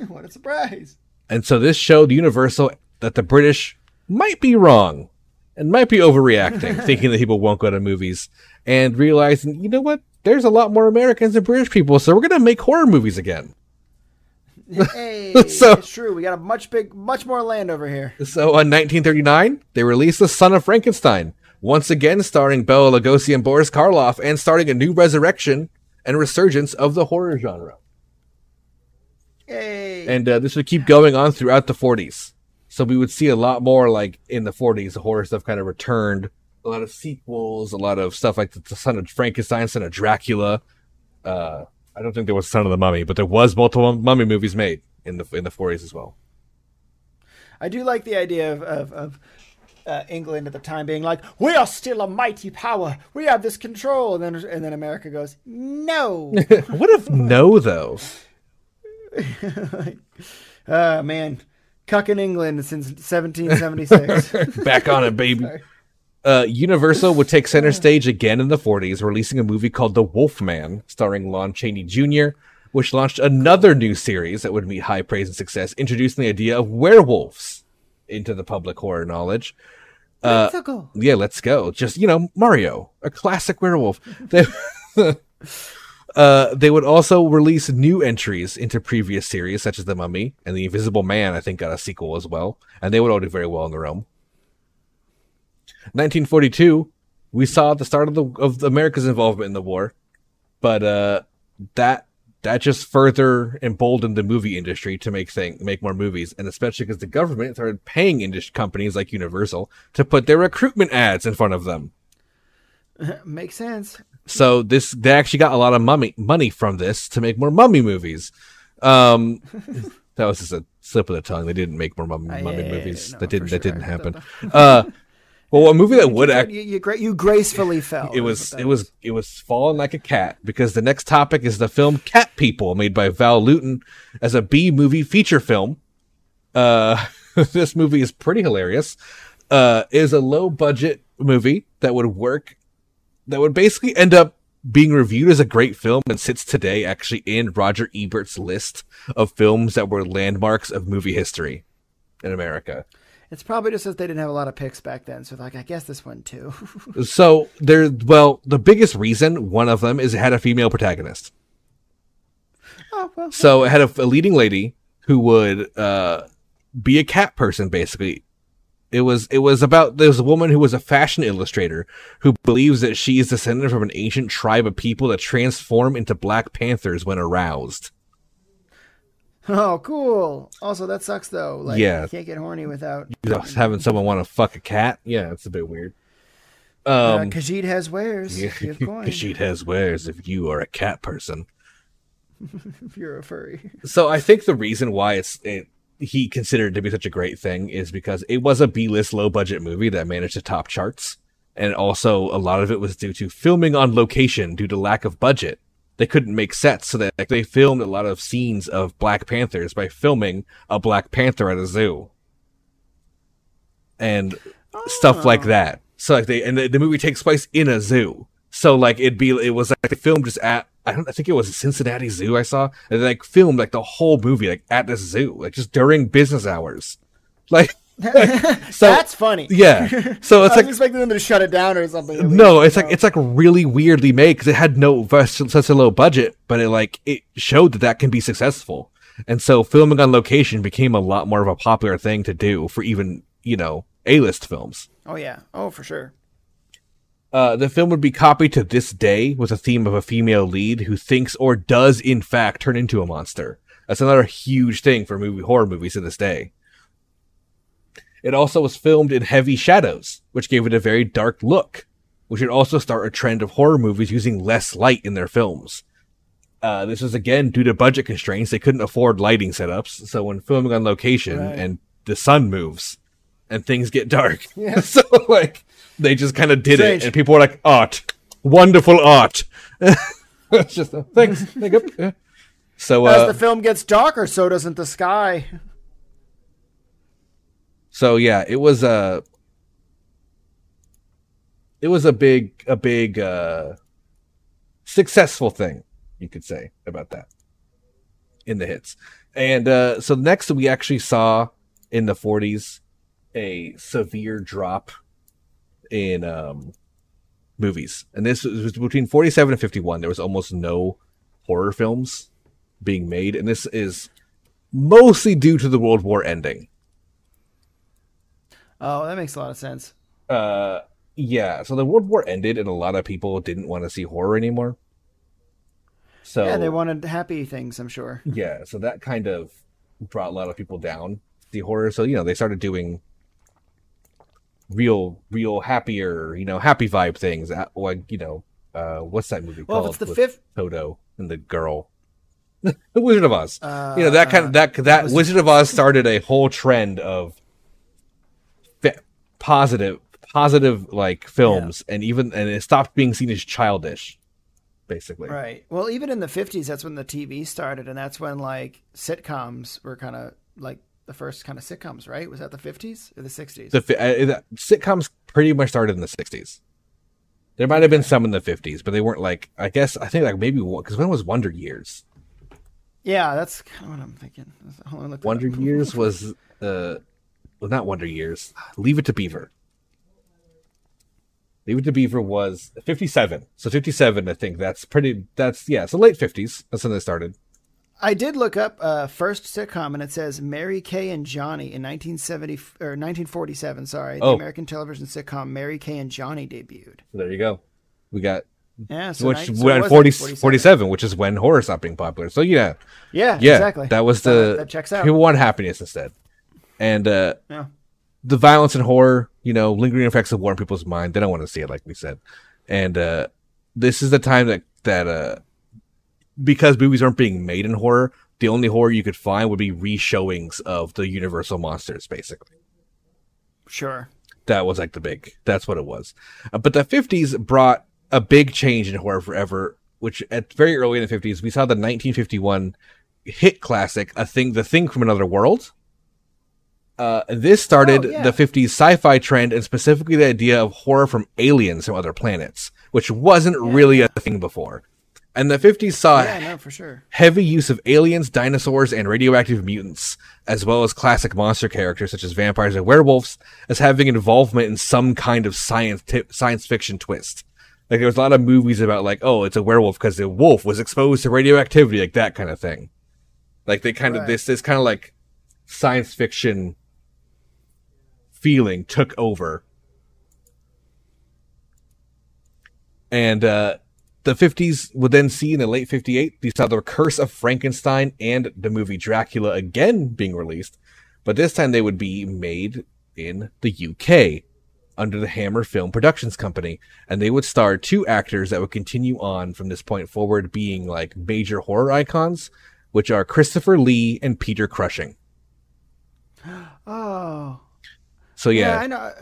What a surprise. And so this showed Universal that the British might be wrong and might be overreacting, thinking that people won't go to movies, and realizing, you know what, there's a lot more Americans than British people, so we're going to make horror movies again. Hey, it's true. We got much more land over here. So in 1939, they released The Son of Frankenstein, once again starring Bela Lugosi and Boris Karloff, and starting a new resurrection and resurgence of the horror genre. Yay. And this would keep going on throughout the 40s. So we would see a lot more, like, in the 40s, the horror stuff kind of returned. A lot of sequels, a lot of stuff like The Son of Frankenstein, Son of Dracula. I don't think there was Son of the Mummy, but there was multiple mummy movies made in the 40s as well. I do like the idea of England at the time being like, we are still a mighty power. We have this control. And then America goes, no. What if no, though? Man, cucking England since 1776. Back on it, baby. Universal would take center stage again in the 40s, releasing a movie called The Wolfman, starring Lon Chaney Jr., which launched another new series that would meet high praise and success, introducing the idea of werewolves into the public horror knowledge. Let's go. Yeah, let's go. Just, Mario, a classic werewolf. They would also release new entries into previous series, such as The Mummy, and The Invisible Man, I think, got a sequel as well, and they would all do very well in their own. 1942, we saw the start of America's involvement in the war, but that just further emboldened the movie industry to make more movies, and especially because the government started paying companies like Universal to put their recruitment ads in front of them. Makes sense. So they actually got a lot of money from this to make more mummy movies. That was just a slip of the tongue. They didn't make more mummy movies. That didn't happen. Well, a movie that would act you gracefully fell. It was falling like a cat, because the next topic is the film Cat People, made by Val Lewton as a B-movie feature film. This movie is pretty hilarious. It is a low-budget movie that would basically end up being reviewed as a great film, and sits today actually in Roger Ebert's list of films that were landmarks of movie history in America. It's probably just that they didn't have a lot of picks back then, so I guess this one too. So the biggest reason, one of them, is it had a female protagonist. Oh, well. So it had a leading lady who would be a cat person, basically. There was a woman who was a fashion illustrator who believes that she is descended from an ancient tribe of people that transform into Black Panthers when aroused. Oh, cool. Also, that sucks, though. You can't get horny without having someone want to fuck a cat. Yeah, it's a bit weird. Khajiit has wares. Yeah, Khajiit has wares if you are a cat person. If you're a furry. So I think the reason why he considered it to be such a great thing is because it was a B-list, low-budget movie that managed to top charts. And also, a lot of it was due to filming on location due to lack of budget. They couldn't make sets, so they filmed a lot of scenes of Black Panthers by filming a Black Panther at a zoo. And stuff like that. So the movie takes place in a zoo. So it was they filmed just at, I think it was a Cincinnati Zoo I saw. And they filmed the whole movie at this zoo, just during business hours. So that's funny. Yeah. So it's I was expecting them to shut it down or something. No, it's really weirdly made, because it had such a low budget, but it showed that can be successful. And so filming on location became a lot more of a popular thing to do for even, A-list films. Oh, yeah. Oh, for sure. The film would be copied to this day with a theme of a female lead who thinks or does, in fact, turn into a monster. That's another huge thing for horror movies to this day. It also was filmed in heavy shadows, which gave it a very dark look, which would also start a trend of horror movies using less light in their films. This was, again, due to budget constraints. They couldn't afford lighting setups, so when filming on location and the sun moves and things get dark, so, they just kind of did it, and people were like, art. Wonderful art. It's just, thanks. So, as the film gets darker, so doesn't the sky. So, yeah, it was a big successful thing, you could say, about that in the hits. And so next we actually saw in the 40s a severe drop in movies. And this was between 47 and 51. There was almost no horror films being made. And this is mostly due to the World War ending. Oh, that makes a lot of sense. Yeah, so the World War ended and a lot of people didn't want to see horror anymore. So yeah, they wanted happy things, I'm sure. Yeah, so that kind of brought a lot of people down to see horror. So, they started doing real happier, happy vibe things. Like, what's that movie called? Well, if it's the fifth Toto and the girl. The Wizard of Oz. That Wizard of Oz started a whole trend of positive films, and it stopped being seen as childish, basically. Right. Well, even in the 50s, that's when the TV started, and that's when sitcoms were kind of the first kind of sitcoms, right? Was that the 50s or the 60s? Sitcoms pretty much started in the 60s. There might have been some in the 50s, but they weren't I think maybe because when was Wonder Years? Yeah, that's kind of what I'm thinking. Wonder Years was not Wonder Years. Leave It to Beaver. Leave It to Beaver was 57. So 57, I think so late 50s. That's when they started. I did look up first sitcom, and it says Mary Kay and Johnny in 1947. Sorry, the American television sitcom Mary Kay and Johnny debuted. There you go. We got 47, which is when horror stopped being popular. So yeah, exactly. That was that checks out. People want happiness instead, and the violence and horror, lingering effects of war in people's mind. They don't want to see it, like we said, and this is the time that because movies aren't being made in horror, the only horror you could find would be re-showings of the Universal monsters, basically. Sure. That was that's what it was. But the 50s brought a big change in horror forever, which at very early in the 50s, we saw the 1951 hit classic, The Thing from Another World. This started the 50s sci-fi trend, and specifically the idea of horror from aliens from other planets, which wasn't really a thing before. And the 50s saw for sure. heavy use of aliens, dinosaurs, and radioactive mutants, as well as classic monster characters such as vampires and werewolves, as having involvement in some kind of science fiction twist. There was a lot of movies about it's a werewolf because the wolf was exposed to radioactivity, that kind of thing. They kind of this kind of science fiction feeling took over. And the 50s would then see in the late 58, we saw The Curse of Frankenstein and the movie Dracula again being released, but this time they would be made in the UK under the Hammer Film Productions Company, and they would star two actors that would continue on from this point forward being major horror icons, which are Christopher Lee and Peter Cushing. Oh. So yeah. I know.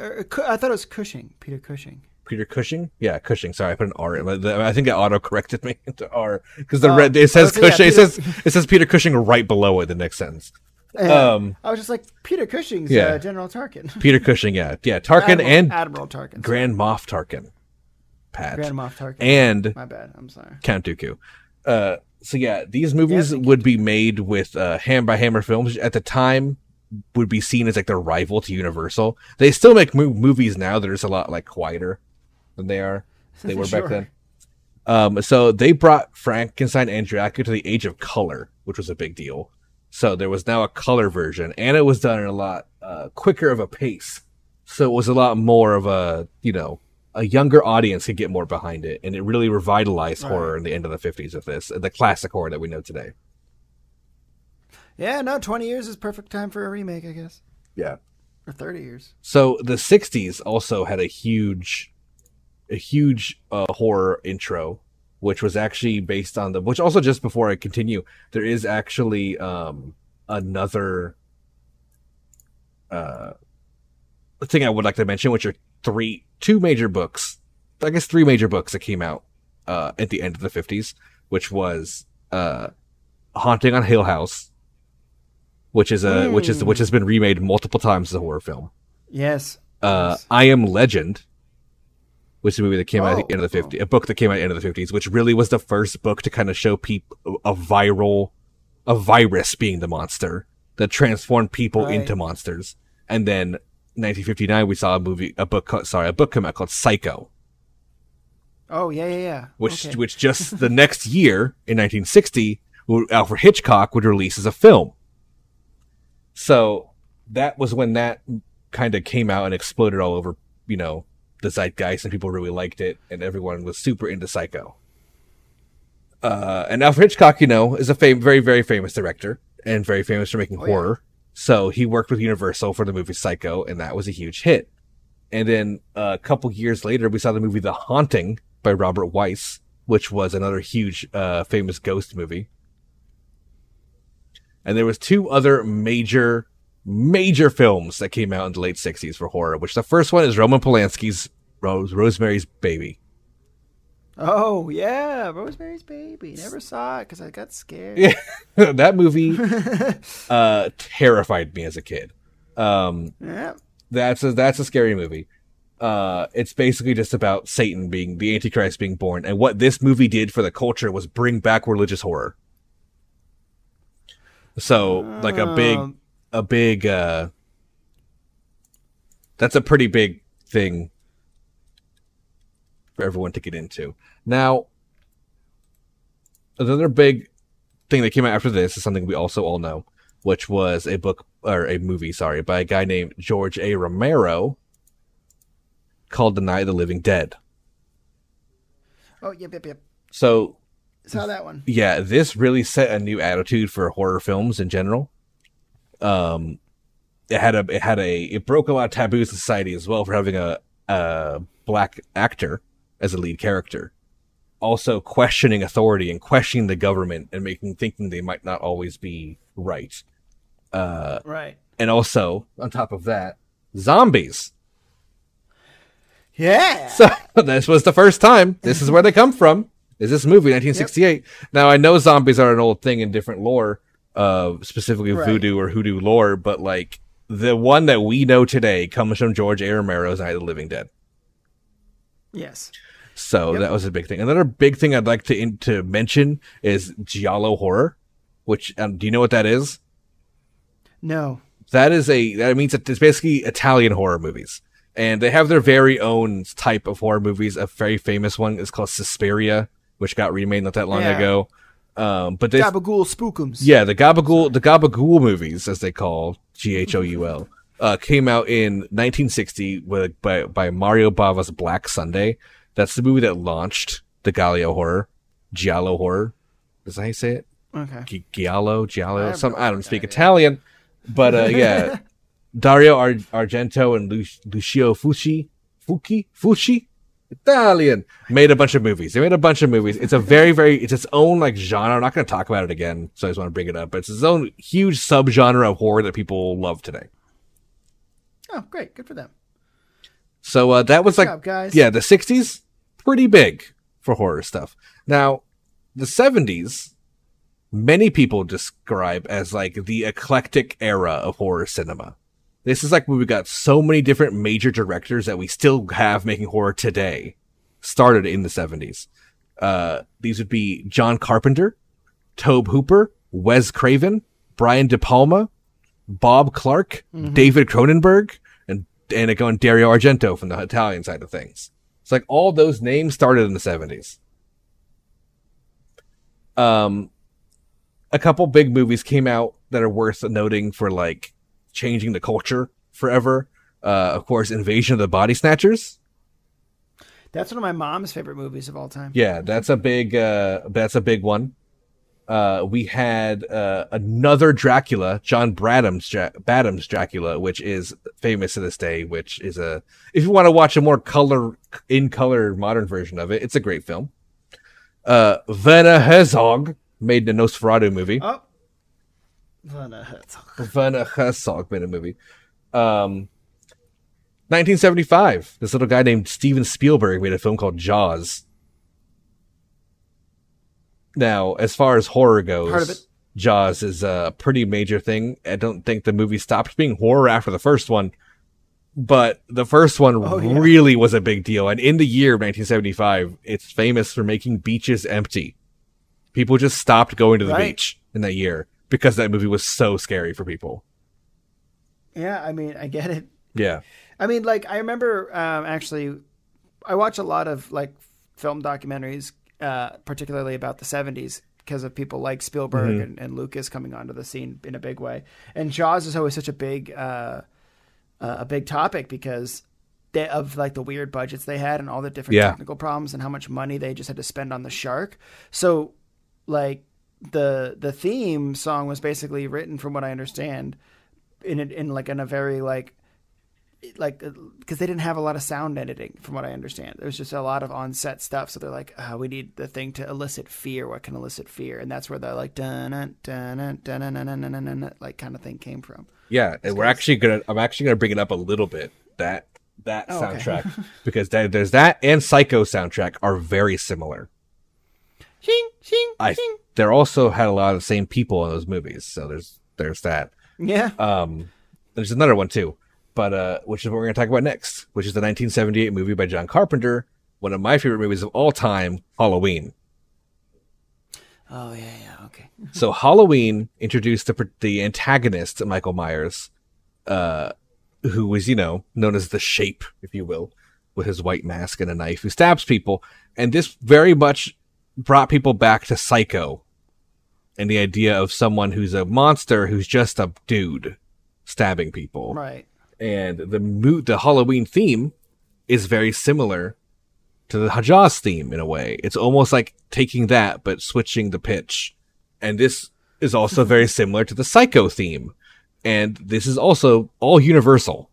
I thought it was Cushing. Peter Cushing. Peter Cushing? Yeah, Cushing. Sorry, I put an R in. I think it auto-corrected me into R because it says Cushing. It says Peter Cushing right below it. The next sentence. I was just Peter Cushing's General Tarkin. Peter Cushing, Tarkin and Admiral Tarkin. Grand Moff Tarkin. Pat. Grand Moff Tarkin. And my bad. I'm sorry. Count Dooku. These movies would be made with by Hammer Films. At the time, would be seen as their rival to Universal. They still make movies now that are just a lot quieter than they were back then. So they brought Frankenstein and Dracula to the age of color, which was a big deal. So there was now a color version, and it was done in a lot quicker of a pace. So it was a lot more of a, a younger audience could get more behind it, and it really revitalized horror in the end of the 50s with this, the classic horror that we know today. Yeah, no, 20 years is perfect time for a remake, I guess. Yeah. Or 30 years. So the 60s also had a huge horror intro, which was actually based on which also, just before I continue, there is actually another thing I would like to mention, which are three major books that came out at the end of the 50s, which was Haunting on Hill House, which has been remade multiple times as a horror film. Yes. I Am Legend, which is a movie that came out at the end of the 50s, a book that came out at the end of the 50s, which really was the first book to kind of show people a virus being the monster that transformed people into monsters. And then 1959, we saw a book come out called Psycho. Oh, yeah. Which just the next year, in 1960, Alfred Hitchcock would release as a film. So that was when that kind of came out and exploded all over, the zeitgeist, and people really liked it, and everyone was super into Psycho. And Alfred Hitchcock, is a very, very famous director, and very famous for making horror. So he worked with Universal for the movie Psycho, and that was a huge hit. And then a couple years later, we saw the movie The Haunting by Robert Weiss, which was another huge, famous ghost movie. And there was two other major films that came out in the late 60s for horror, which the first one is Roman Polanski's Rosemary's Baby. Oh, yeah, Rosemary's Baby. Never saw it because I got scared. Yeah, that movie terrified me as a kid. Yeah. That's a scary movie. It's basically just about Satan being the Antichrist being born, and what this movie did for the culture was bring back religious horror. So, like a big that's a pretty big thing for everyone to get into. Now, another big thing that came out after this is something we also all know, which was a movie by a guy named George A. Romero called The Night of the Living Dead. Oh, yep. So, saw that one. Yeah, this really set a new attitude for horror films in general. It broke a lot of taboos in society as well for having a black actor as a lead character. Also questioning authority and questioning the government and thinking they might not always be right. Right. And also, on top of that, zombies. Yeah. So this was the first time. This is where they come from. Is this movie, 1968. Yep. Now, I know zombies are an old thing in different lore, specifically voodoo or hoodoo lore, but like the one that we know today comes from George A. Romero's Night of the Living Dead. Yes. So that was a big thing. Another big thing I'd like to mention is giallo horror, which do you know what that is? No. That means it's basically Italian horror movies. And they have their very own type of horror movies. A very famous one is called Suspiria, which got remade not that long ago. But Gabagool Spookums. Yeah, the Gabagool movies, as they call GHOUL, came out in 1960 by Mario Bava's Black Sunday. That's the movie that launched the Giallo horror. Is that how you say it? Okay. Giallo. I don't speak Italian, but yeah. Dario Argento and Lucio Fucci, Italian, made a bunch of movies. It's a it's its own like genre. I'm not going to talk about it again, so I just want to bring it up. But it's its own huge subgenre of horror that people love today. Oh, great. Good for them. So that was Good job, guys. Yeah, the 60s, pretty big for horror stuff. Now, the 70s, many people describe as like the eclectic era of horror cinema. This is like when we got so many different major directors that we still have making horror today, started in the 70s. These would be John Carpenter, Tobe Hooper, Wes Craven, Brian De Palma, Bob Clark, David Cronenberg, and going Dario Argento from the Italian side of things. It's like all those names started in the 70s. A couple big movies came out that are worth noting for like changing the culture forever. Of course, Invasion of the Body Snatchers. That's one of my mom's favorite movies of all time. Yeah, that's a big one. We had another Dracula, John Badham's Dracula, which is famous to this day. Which is if you want to watch a more color modern version of it, it's a great film. Werner Herzog made the Nosferatu movie. Oh, Werner Herzog made a movie. 1975. This little guy named Steven Spielberg made a film called Jaws. Now, as far as horror goes, Jaws is a pretty major thing. I don't think the movie stopped being horror after the first one, but the first one really was a big deal. And in the year of 1975, it's famous for making beaches empty. People just stopped going to the beach in that year because that movie was so scary for people. Yeah, I mean, I get it. Yeah. I mean, like, I remember actually, I watch a lot of like film documentaries, particularly about the 70s, because of people like Spielberg and Lucas coming onto the scene in a big way. And Jaws is always such a big topic because of like the weird budgets they had and all the different technical problems and how much money they just had to spend on the shark. So like the theme song was basically written, from what I understand, in a very like because they didn't have a lot of sound editing, from what I understand. There was just a lot of on-set stuff. So they're like, we need the thing to elicit fear. What can elicit fear? And that's where the like dun dun dun like kind of thing came from. Yeah, and I'm actually gonna bring it up a little bit, that soundtrack because there's that and Psycho soundtrack are very similar. Shing, shing, shing. They're also had a lot of the same people in those movies, so there's that. Yeah. There's another one too. But which is what we're going to talk about next, which is the 1978 movie by John Carpenter, one of my favorite movies of all time, Halloween. Oh, yeah, okay. So Halloween introduced the antagonist, Michael Myers, who was, known as the Shape, if you will, with his white mask and a knife, who stabs people. And this very much brought people back to Psycho and the idea of someone who's a monster who's just a dude stabbing people. Right. And the Halloween theme is very similar to the Jaws theme in a way. It's almost like taking that, but switching the pitch. And this is also very similar to the Psycho theme. And this is also all universal.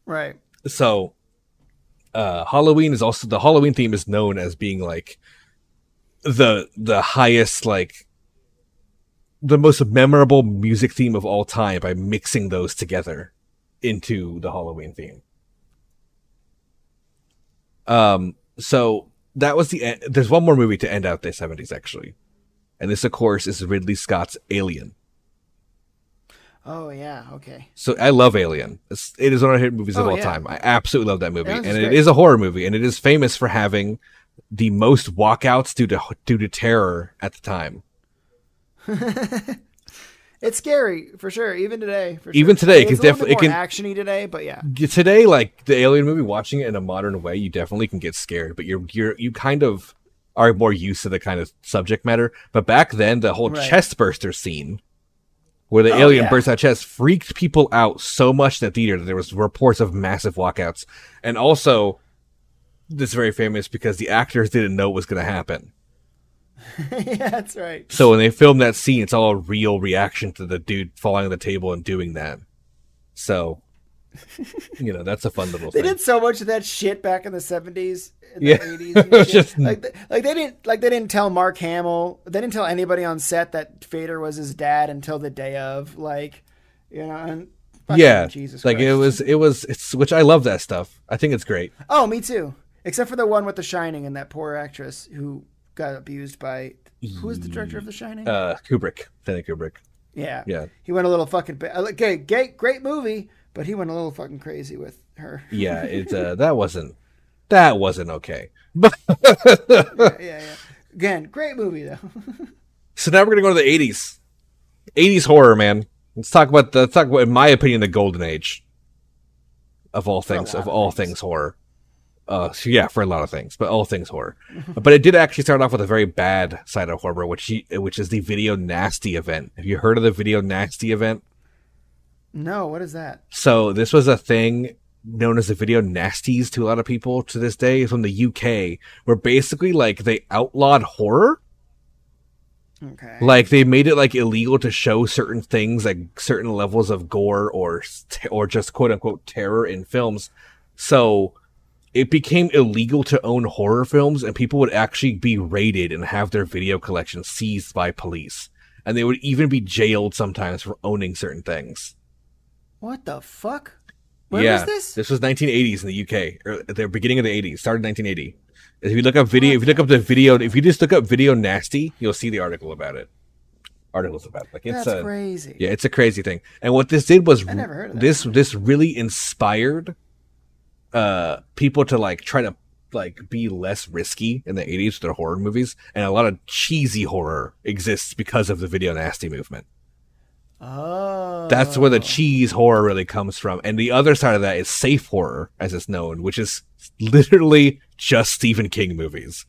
Right. So, Halloween is also, the Halloween theme is known as being like the highest, like, the most memorable music theme of all time by mixing those together into the Halloween theme. So that was the end. There's one more movie to end out the 70s, actually. And this, of course, is Ridley Scott's Alien. Oh, yeah, okay. So I love Alien. It is one of my favorite movies of all time. I absolutely love that movie. Yeah, and it is a horror movie, and it is famous for having the most walkouts due to terror at the time. It's scary for sure, even today. Even today, because definitely it can actiony today, but yeah. Today, like the Alien movie, watching it in a modern way, you definitely can get scared. But you kind of are more used to the kind of subject matter. But back then, the whole chest burster scene, where the alien bursts out chest, freaked people out so much in the theater that there was reports of massive walkouts. And also, this is very famous because the actors didn't know what was going to happen. Yeah, that's right. So when they filmed that scene, it's all a real reaction to the dude falling on the table and doing that. So, that's a fun little thing. They did so much of that shit back in the 70s, in the 80s. Just they didn't tell Mark Hamill, they didn't tell anybody on set that Vader was his dad until the day of, and Jesus Christ. It's which I love that stuff. I think it's great. Oh, me too. Except for the one with The Shining and that poor actress who got abused by, who is the director of The Shining? Kubrick. Stanley Kubrick. Yeah. Yeah. He went a little fucking, great movie, but he went a little fucking crazy with her. Yeah, that wasn't okay. But yeah. Again, great movie though. So now we're gonna go to the 80s. 80s horror, man. Let's talk about, in my opinion, the golden age of all things horror. So yeah, for a lot of things, but all things horror. But it did actually start off with a very bad side of horror, which is the video nasty event. Have you heard of the video nasty event? No, what is that? So this was a thing known as the video nasties to a lot of people to this day from the UK, where basically like they outlawed horror. Okay. Like they made it like illegal to show certain things, like certain levels of gore or just quote unquote terror in films. So it became illegal to own horror films, and people would actually be raided and have their video collection seized by police. And they would even be jailed sometimes for owning certain things. What the fuck? Where was this? This was 1980s in the UK, or at the beginning of the 80s, started 1980. If you look up video, if you just look up video nasty, you'll see the articles about it. Like it's That's crazy. Yeah, it's a crazy thing. And what this did was I never heard of that. This really inspired people to like try to like be less risky in the 80s with their horror movies, and a lot of cheesy horror exists because of the video nasty movement. Oh, that's where the cheese horror really comes from. And the other side of that is safe horror, as it's known, which is literally just Stephen King movies.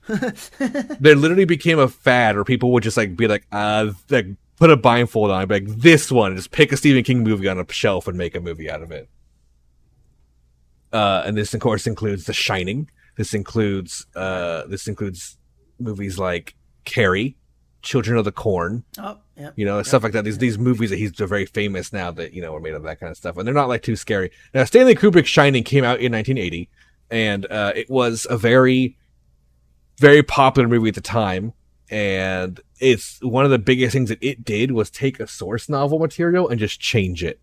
There literally became a fad where people would just like be like put a blindfold on, be like this one, just pick a Stephen King movie on a shelf and make a movie out of it. And this, of course, includes The Shining. This includes movies like Carrie, Children of the Corn. Oh, yeah. You know, stuff like that. These movies that he's very famous now that, you know, are made of that kind of stuff. And they're not like too scary. Now, Stanley Kubrick's Shining came out in 1980, and it was a very, very popular movie at the time. And it's one of the biggest things that it did was take a source novel material and just change it.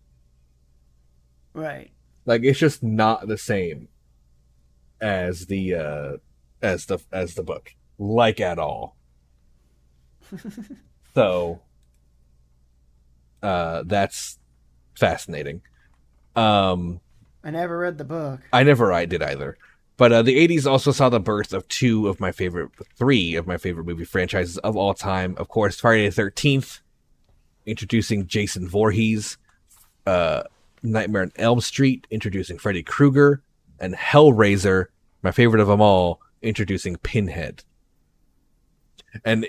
Right. Like, it's just not the same as the book, like at all. So, that's fascinating. I never read the book. I did either. But the 80s also saw the birth of three of my favorite movie franchises of all time. Of course, Friday the 13th, introducing Jason Voorhees. Nightmare on Elm Street, introducing Freddy Krueger. And Hellraiser, my favorite of them all, introducing Pinhead. And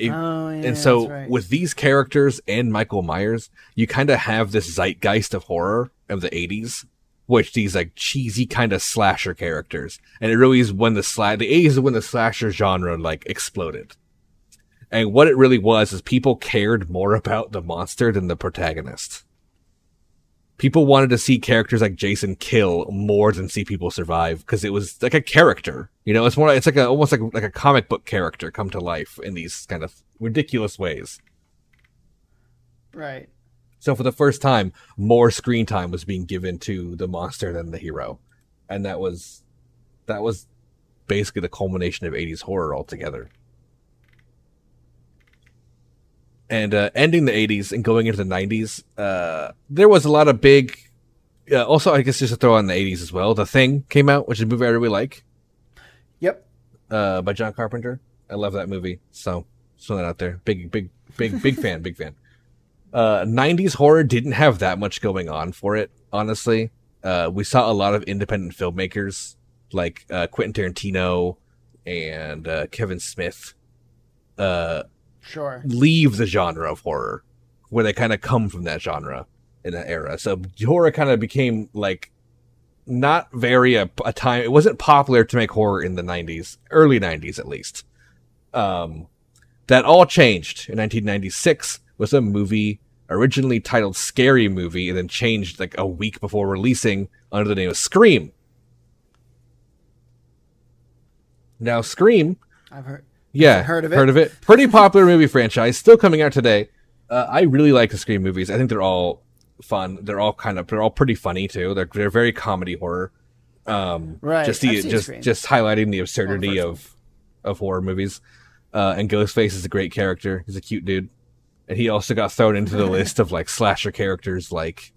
so right. With these characters and Michael Myers, you kind of have this zeitgeist of horror of the 80s, which these like cheesy kind of slasher characters. And it really is when the 80s is when the slasher genre like exploded. And what it really was is people cared more about the monster than the protagonist. People wanted to see characters like Jason kill more than see people survive, because it was like a character. You know, it's like almost like a comic book character come to life in these kind of ridiculous ways. Right. So for the first time, more screen time was being given to the monster than the hero. And that was basically the culmination of 80s horror altogether. And ending the 80s and going into the 90s, there was a lot of big... also, I guess just to throw on the 80s as well, The Thing came out, which is a movie I really like. Yep. By John Carpenter. I love that movie. So, throw that out there. Big fan, big fan. 90s horror didn't have that much going on for it, honestly. We saw a lot of independent filmmakers, like Quentin Tarantino and Kevin Smith, Sure. leave the genre of horror, where they kind of come from that genre in that era. So horror kind of became like not very a time. It wasn't popular to make horror in the 90s, early 90s at least. That all changed in 1996 with a movie originally titled Scary Movie, and then changed like a week before releasing under the name of Scream. Now Scream, I've heard. yeah, heard of it. Pretty popular movie franchise, still coming out today. I really like the Scream movies. I think they're all fun. They're all pretty funny too. They're very comedy horror. Right. Just highlighting the absurdity of horror movies. And Ghostface is a great character. He's a cute dude. And he also got thrown into the list of like slasher characters like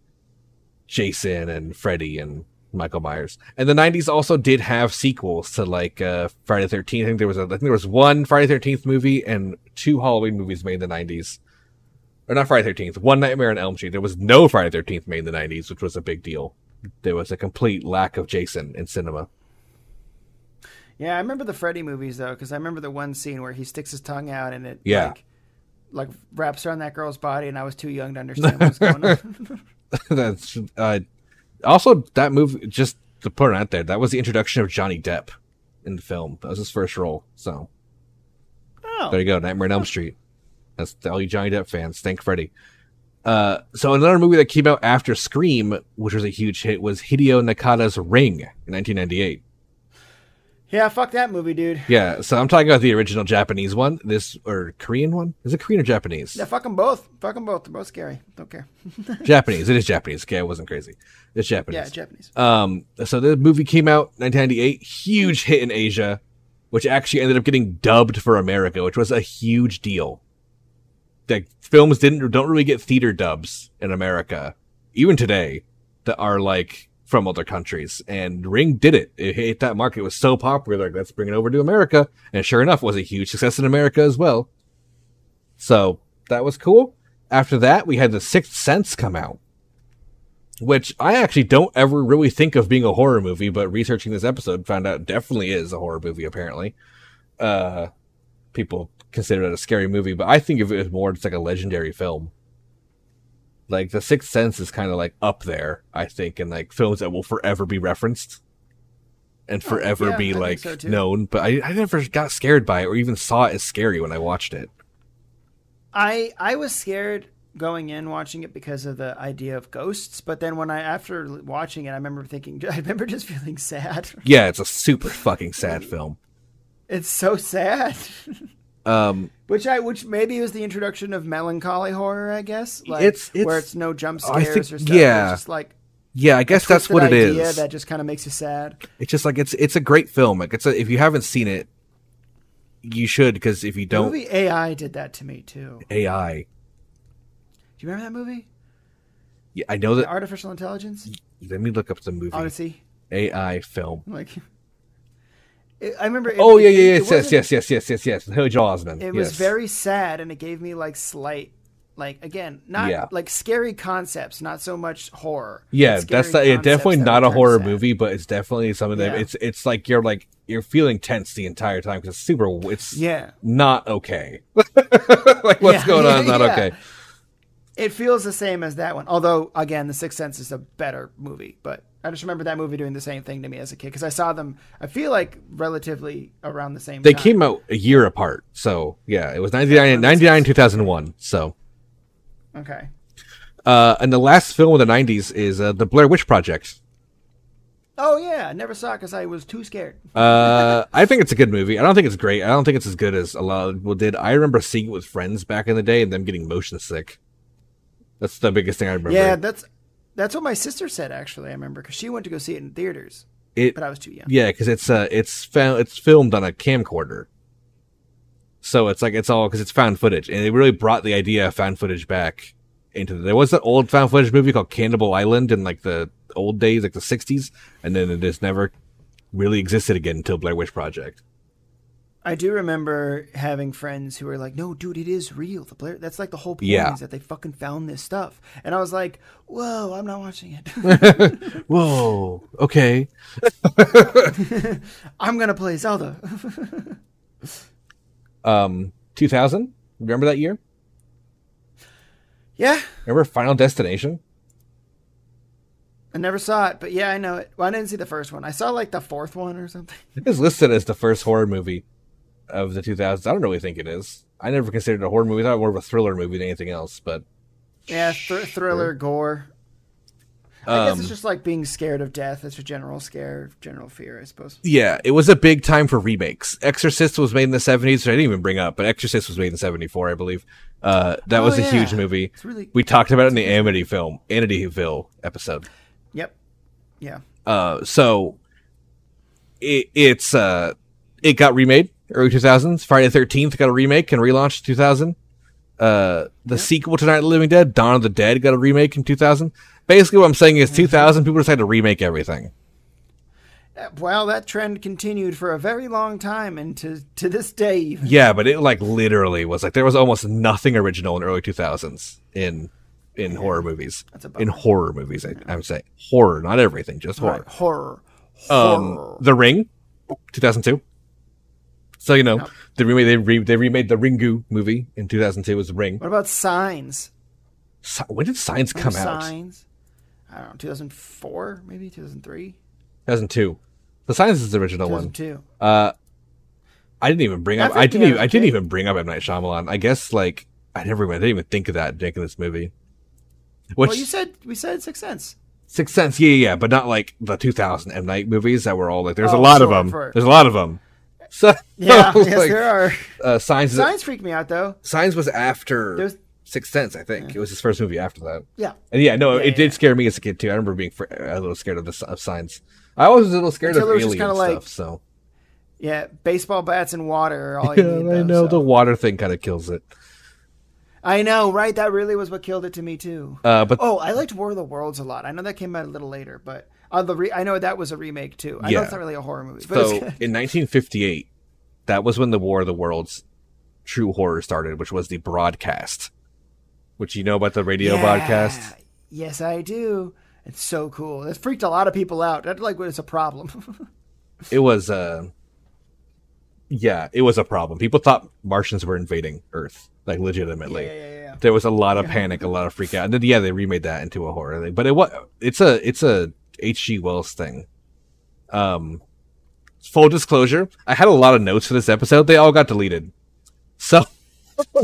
Jason and Freddy and Michael Myers. And the 90s also did have sequels to like Friday the 13th. I think there was one Friday the 13th movie and two Halloween movies made in the 90s. Or not Friday the 13th, one Nightmare on Elm Street. There was no Friday the 13th made in the 90s, which was a big deal. There was a complete lack of Jason in cinema. Yeah, I remember the Freddy movies though, because I remember the one scene where he sticks his tongue out and it like wraps around that girl's body, and I was too young to understand what was going on. That's also that movie. Just to put it out there, that was the introduction of Johnny Depp in the film. That was his first role. So there you go, Nightmare on Elm Street. That's all you Johnny Depp fans. Thank Freddy. So another movie that came out after Scream, which was a huge hit, was Hideo Nakata's Ring in 1998. Yeah, fuck that movie, dude. Yeah, so I'm talking about the original Japanese one. Or Korean one? Is it Korean or Japanese? Yeah, fuck them both. Fuck them both. They're both scary. Don't care. Japanese. It is Japanese. Okay, I wasn't crazy. It's Japanese. Yeah, Japanese. So the movie came out 1998. Huge hit in Asia, which actually ended up getting dubbed for America, which was a huge deal. Like, films don't really get theater dubs in America, even today, that are like from other countries. And Ring did it. It hit that market. It was so popular, like, let's bring it over to America. And sure enough, it was a huge success in America as well. So that was cool. After that, we had The Sixth Sense come out, which I actually don't ever really think of being a horror movie, but researching this episode found out it definitely is a horror movie, apparently. People consider it a scary movie, but I think of it as more just like a legendary film. Like, The Sixth Sense is kind of like up there, I think, in like films that will forever be referenced and forever be like known. But I never got scared by it or even saw it as scary when I watched it. I was scared going in watching it because of the idea of ghosts, but then after watching it, I remember just feeling sad. Yeah, it's a super fucking sad film. It's so sad. Which maybe was the introduction of melancholy horror, I guess. Like, it's where it's no jump scares or stuff. Yeah, it's just like I guess that's what it is. That just kind of makes you sad. It's just like it's a great film. Like if you haven't seen it, you should, because if you don't, the movie AI did that to me too. AI. Do you remember that movie? Yeah, I know that. Artificial Intelligence. Let me look up the movie. Odyssey. AI film. Like. I remember. Yes. Haley Joel Osment. It was very sad, and it gave me like slight, like again, not like scary concepts, not so much horror. Yeah, that's definitely not a horror movie, but it's definitely something that it's like you're feeling tense the entire time because it's not okay. Like what's going on is not okay. It feels the same as that one, although again, The Sixth Sense is a better movie, but. I just remember that movie doing the same thing to me as a kid because I saw them, I feel like, relatively around the same time. They came out a year apart. So, yeah, it was 99 2001. So. Okay. And the last film of the 90s is The Blair Witch Project. Oh, yeah. I never saw it because I was too scared. I think it's a good movie. I don't think it's great. I don't think it's as good as a lot of people did. I remember seeing it with friends back in the day and them getting motion sick. That's the biggest thing I remember. Yeah, That's what my sister said, actually, I remember, because she went to go see it in theaters, but I was too young. Yeah, because it's filmed on a camcorder. So it's all because it's found footage, and they really brought the idea of found footage back into there was an old found footage movie called Cannibal Island in like the old days, like the 60s, and then it just never really existed again until Blair Witch Project. I do remember having friends who were like, no, dude, it is real. That's like the whole point is that they fucking found this stuff. And I was like, whoa, I'm not watching it. Whoa, okay. I'm going to play Zelda. 2000? Remember that year? Yeah. Remember Final Destination? I never saw it, but yeah, I know it. Well, I didn't see the first one. I saw like the fourth one or something. It is listed as the first horror movie of the 2000s. I don't really think it is. I never considered it a horror movie. I thought it was more of a thriller movie than anything else, but... Yeah, thriller, gore. I guess it's just like being scared of death. It's a general fear, I suppose. Yeah, it was a big time for remakes. Exorcist was made in the 70s, which I didn't even bring up, but Exorcist was made in 74, I believe. That was a huge movie. We talked about it in the Amityville episode. Yep. Yeah. So it got remade early 2000s. Friday the 13th got a remake and relaunched in 2000. The sequel to Night of the Living Dead, Dawn of the Dead, got a remake in 2000. Basically what I'm saying is 2000 people decided to remake everything. Well, that trend continued for a very long time and to this day even. Yeah, but it like literally was like there was almost nothing original in early 2000s in horror movies. In horror movies, I would say. Horror, not everything, just horror. Right. Horror. The Ring, 2002. So they remade the Ringu movie in 2002. Was Ring. What about Signs? When did Signs come out? Signs. I don't know. 2004, maybe 2003. 2002. The Signs is the original 2002. one. I didn't even bring up. I didn't even bring up M. Night Shyamalan. I guess I didn't even think of that making this movie. Well, we said Sixth Sense. Sixth Sense, yeah, but not like the 2000 M. Night movies that were all like. There's a lot of them. There's a lot of them. So yeah, yes, there are. Signs freaked me out though. Signs was after Sixth Sense, I think. It was his first movie after that. Yeah, and it did scare me as a kid too. I remember being a little scared of Signs. I always was a little scared of alien stuff. So yeah, baseball bats and water are all you need. I know the water thing kind of kills it. I know, right? That really was what killed it to me too. But I liked War of the Worlds a lot. I know that came out a little later, but I know that was a remake too. I know it's not really a horror movie. But so in 1958, that was when the War of the Worlds true horror started, which was the broadcast. Which you know about the radio broadcast? Yes, I do. It's so cool. It freaked a lot of people out. That's like when it's a problem. It was it was a problem. People thought Martians were invading Earth, like legitimately. Yeah. There was a lot of panic, a lot of freak out. And then they remade that into a horror thing. But it's a H.G. Wells thing. Full disclosure, I had a lot of notes for this episode. They all got deleted. So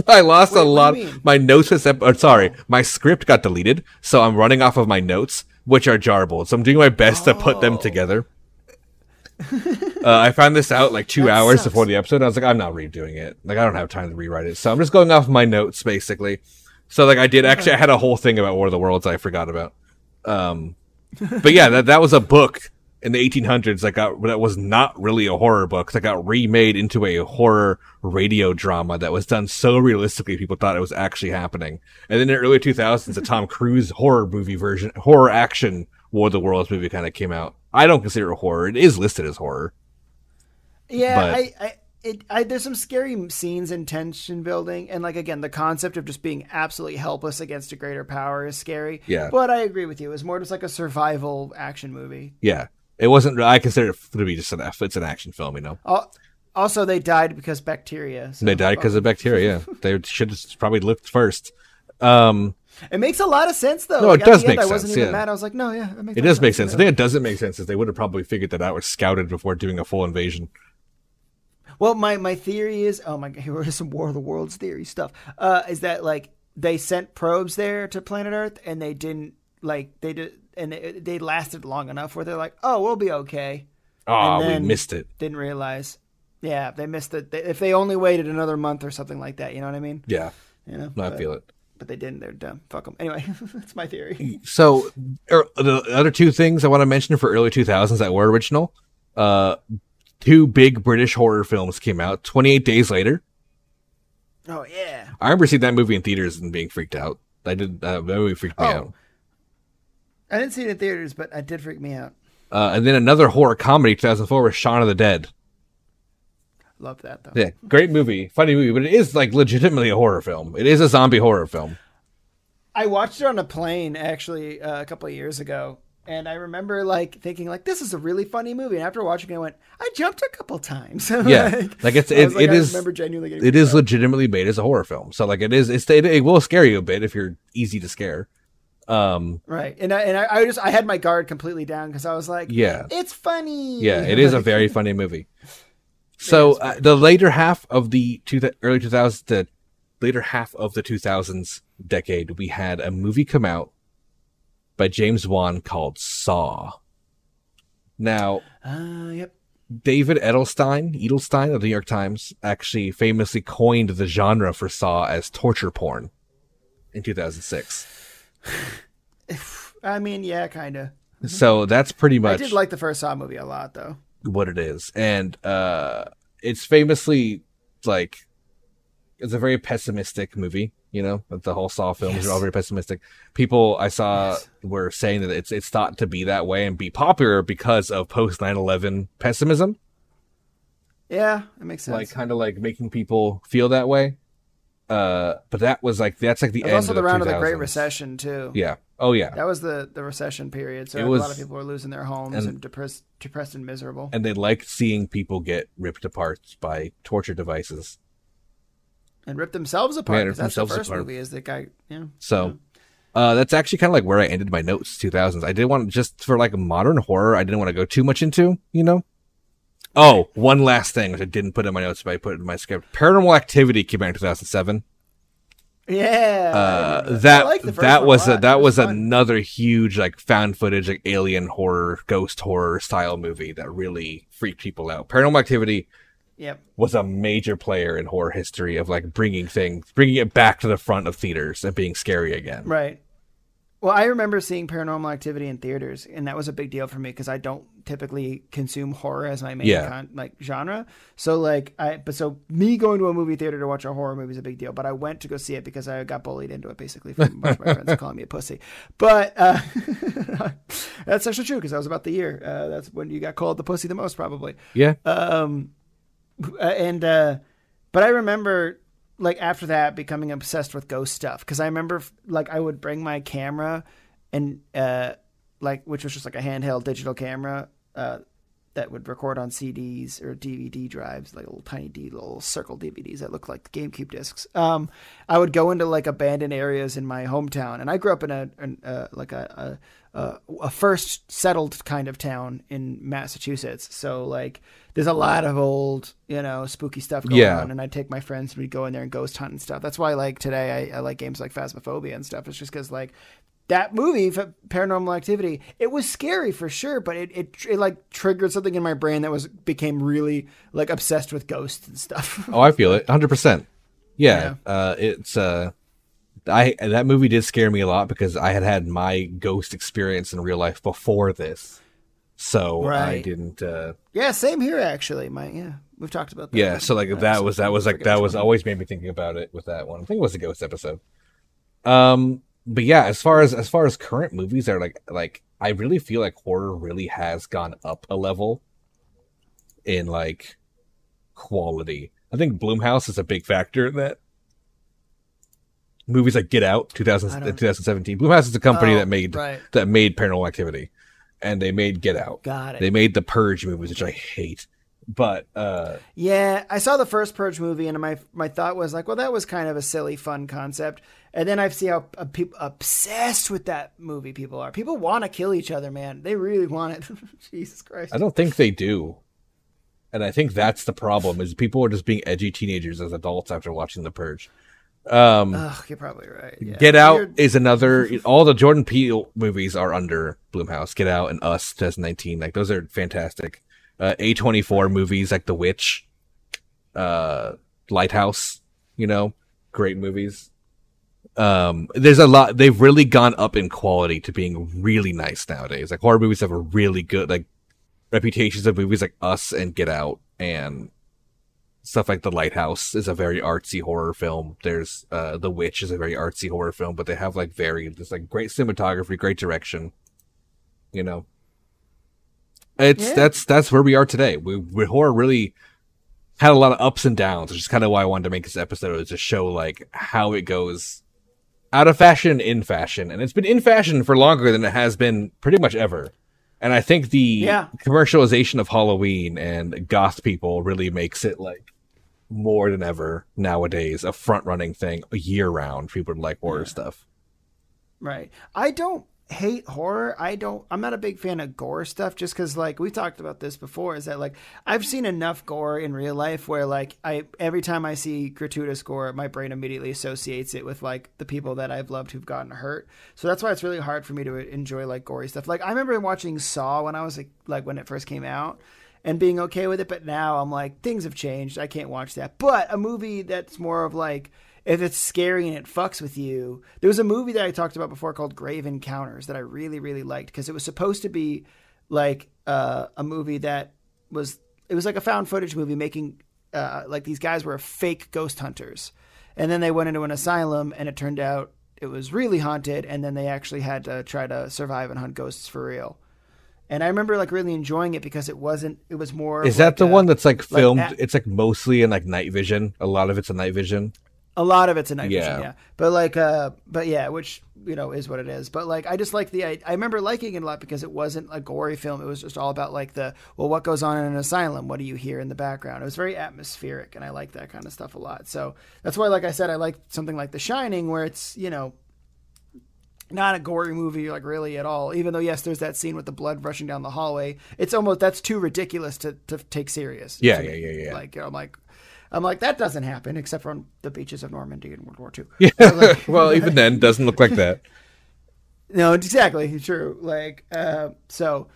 I lost a lot. My notes for this episode, my script got deleted. So I'm running off of my notes, which are jarbled. So I'm doing my best to put them together. I found this out like 2 hours before the episode. I was like, I'm not redoing it. Like, I don't have time to rewrite it. So I'm just going off my notes, basically. So like I had a whole thing about War of the Worlds I forgot about. But yeah, that was a book in the 1800s that was not really a horror book that got remade into a horror radio drama that was done so realistically people thought it was actually happening. And then in the early 2000s, a Tom Cruise horror action War of the Worlds movie kind of came out. I don't consider it horror. It is listed as horror. Yeah, there's some scary scenes and tension building, and like again, the concept of just being absolutely helpless against a greater power is scary. Yeah, but I agree with you. It was more just like a survival action movie. Yeah, it wasn't. I consider it to be just it's an action film. Also, they died because bacteria. So. They died because of bacteria. Yeah, they should have probably lived first. It makes a lot of sense, though. No, it does make sense. I wasn't even mad. I was like, no, yeah, it does make sense. The thing that doesn't make sense is they would have probably figured that out or scouted before doing a full invasion. Well, my theory is, oh my god, here is some War of the Worlds theory stuff. Is that like they sent probes there to planet Earth and they didn't they lasted long enough where they're like, oh, we'll be okay. Oh, we missed it. Didn't realize. Yeah, they missed it. If they only waited another month or something like that, you know what I mean? Yeah. I feel it. But they didn't. They're dumb. Fuck them. Anyway, that's my theory. So the other two things I want to mention for early 2000s that were original, two big British horror films came out 28 days later. Oh, yeah. I remember seeing that movie in theaters and being freaked out. That movie freaked me out. I didn't see it in theaters, but it did freak me out. And then another horror comedy, 2004, was Shaun of the Dead. Love that, though. Yeah, great movie. Funny movie, but it is like legitimately a horror film. It is a zombie horror film. I watched it on a plane, actually, a couple of years ago. And I remember thinking this is a really funny movie. And after watching it, I went, I jumped a couple times. Yeah, it is legitimately made as a horror film. So it will scare you a bit if you're easy to scare. Right, and I had my guard completely down because I was like, yeah, it's funny. Yeah, it is a very funny movie. So the later half of the early 2000s, the later half of the 2000s decade, we had a movie come out by James Wan called Saw. Now, yep. David Edelstein of the New York Times actually famously coined the genre for Saw as torture porn in 2006. I mean, yeah, kind of. So that's pretty much. I did like the first Saw movie a lot, though. What it is, and it's famously it's a very pessimistic movie. The whole Saw films are all very pessimistic. People I saw were saying that it's thought to be that way and be popular because of post 9/11 pessimism. Yeah, that makes sense. Kind of making people feel that way. But that was that's the end. Also, of the round 2000s. of the Great Recession too. Yeah, Oh yeah, That was the recession period, so a lot of people were losing their homes and depressed and miserable. And they liked seeing people get ripped apart by torture devices. And rip themselves apart. That's the first movie. Is the guy? Yeah. So, that's actually kind of like where I ended my notes. 2000s. I didn't want to, just for like a modern horror. I didn't want to go too much into. Oh, one last thing which I didn't put in my notes, but I put it in my script. Paranormal Activity came out in 2007. Yeah, that was another huge like found footage, like alien horror, ghost horror style movie that really freaked people out. Paranormal Activity was a major player in horror history of like bringing it back to the front of theaters and being scary again. Right. Well, I remember seeing Paranormal Activity in theaters, and that was a big deal for me because I don't typically consume horror as my main genre. So so me going to a movie theater to watch a horror movie is a big deal. But I went to go see it because I got bullied into it, basically, from a bunch of my friends calling me a pussy. But that's actually true because that was about the year. That's when you got called the pussy the most, probably. Yeah. But I remember, like, after that, becoming obsessed with ghost stuff, because I remember, like, I would bring my camera and which was just like a handheld digital camera that would record on CDs or DVD drives, like little circle DVDs that look like GameCube discs. I would go into like abandoned areas in my hometown, and I grew up in a first settled kind of town in Massachusetts. So like there's a lot of old, spooky stuff going on, and I'd take my friends and we'd go in there and ghost hunt and stuff. That's why like today I like games like Phasmophobia and stuff. It's just because like that movie, Paranormal Activity, it was scary for sure, but it like triggered something in my brain that became really like obsessed with ghosts and stuff. Oh, I feel it 100%. Yeah. That movie did scare me a lot because I had my ghost experience in real life before this. So I didn't. Yeah, same here actually. We've talked about that. Yeah, so like that was always made me thinking about it with that one. I think it was a ghost episode. But yeah, as far as current movies are like I really feel like horror really has gone up a level in like quality. I think Blumhouse is a big factor in that. Movies like Get Out, 2017. Blumhouse is a company that made Paranormal Activity, and they made Get Out. Got it. They made the Purge movies, which I hate. But yeah, I saw the first Purge movie, and my thought was like, well, that was kind of a silly, fun concept. And then I see how people obsessed with that movie people are. People want to kill each other, man. They really want it. Jesus Christ. I don't think they do. And I think that's the problem, is people are just being edgy teenagers as adults after watching The Purge. You're probably right. Yeah. Get Out is another. All the Jordan Peele movies are under Blumhouse. Get Out and Us, 2019. Like those are fantastic. A24 movies like The Witch, Lighthouse. Great movies. There's a lot. They've really gone up in quality to being really nice nowadays. Like horror movies have a really good like reputations of movies like Us and Get Out and stuff like The Lighthouse is a very artsy horror film. There's The Witch is a very artsy horror film, but they have like there's like great cinematography, great direction. That's where we are today. We horror really had a lot of ups and downs, which is kind of why I wanted to make this episode, is to show like how it goes out of fashion, in fashion, and it's been in fashion for longer than it has been pretty much ever. And I think the commercialization of Halloween and goth people really makes it like more than ever nowadays a front-running thing year round. People like horror stuff. Right. I don't hate horror. I'm not a big fan of gore stuff, just because like we talked about this before, is that like I've seen enough gore in real life where like every time I see gratuitous gore, my brain immediately associates it with like the people that I've loved who've gotten hurt. So that's why it's really hard for me to enjoy like gory stuff. Like I remember watching Saw when I was like when it first came out and being okay with it, but now I'm like, things have changed. I can't watch that. But a movie that's more of like, if it's scary and it fucks with you. There was a movie that I talked about before called Grave Encounters that I really, really liked, because it was supposed to be like a movie that was like a found footage movie making like these guys were fake ghost hunters. And then they went into an asylum and it turned out it was really haunted. And then they actually had to try to survive and hunt ghosts for real. And I remember like really enjoying it because it was more. Is that the one that's like filmed? It's like mostly in like night vision. A lot of it's in night vision. A lot of it's a night Yeah. vision, yeah. But like, but yeah, which, you know, is what it is. But like, I just like I remember liking it a lot because it wasn't a gory film. It was just all about like what goes on in an asylum? What do you hear in the background? It was very atmospheric, and I like that kind of stuff a lot. So that's why, like I said, I like something like The Shining, where it's, you know, not a gory movie, like really at all. Even though, yes, there's that scene with the blood rushing down the hallway. It's almost, that's too ridiculous to take serious. Yeah. Like, you know, I'm like, that doesn't happen except for on the beaches of Normandy in World War II. Yeah. Like, well, even then, doesn't look like that. No, exactly. True. Like, so,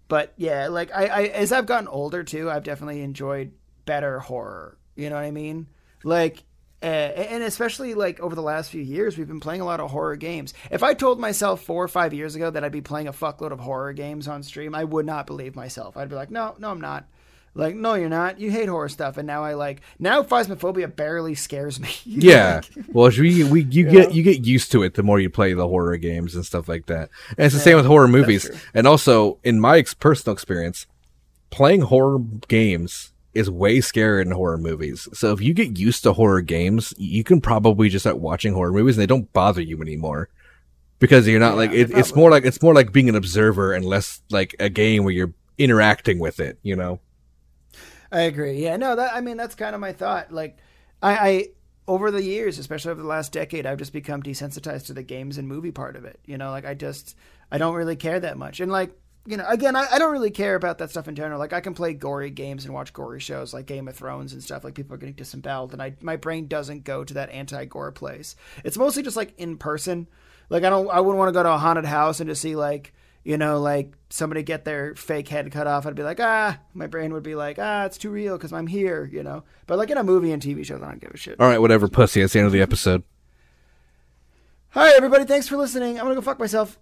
but yeah, like I as I've gotten older too, I've definitely enjoyed better horror. You know what I mean? Like, and especially like over the last few years, we've been playing a lot of horror games. If I told myself 4 or 5 years ago that I'd be playing a fuckload of horror games on stream, I would not believe myself. I'd be like, no, I'm not. Like, no, you're not. You hate horror stuff, and now now Phasmophobia barely scares me. Yeah, well, you get used to it the more you play the horror games and stuff like that. And it's the same with horror movies. And also, in my personal experience, playing horror games is way scarier than horror movies. So if you get used to horror games, you can probably just start watching horror movies, and they don't bother you anymore because you're not it's more like being an observer and less like a game where you're interacting with it. You know. I agree. Yeah, no, that's kind of my thought. Like, I over the years, especially over the last decade, I've just become desensitized to the games and movie part of it. You know, like I don't really care that much. And like, you know, again, I don't really care about that stuff in general. Like I can play gory games and watch gory shows like Game of Thrones and stuff. Like people are getting disemboweled, and my brain doesn't go to that anti-gore place. It's mostly just like in person. Like I wouldn't want to go to a haunted house and just see like, you know, like somebody get their fake head cut off. I'd be like, my brain would be like, it's too real because I'm here, you know. But like in a movie and TV shows, I don't give a shit. All right, whatever, pussy. That's the end of the episode. All right, everybody. Thanks for listening. I'm going to go fuck myself.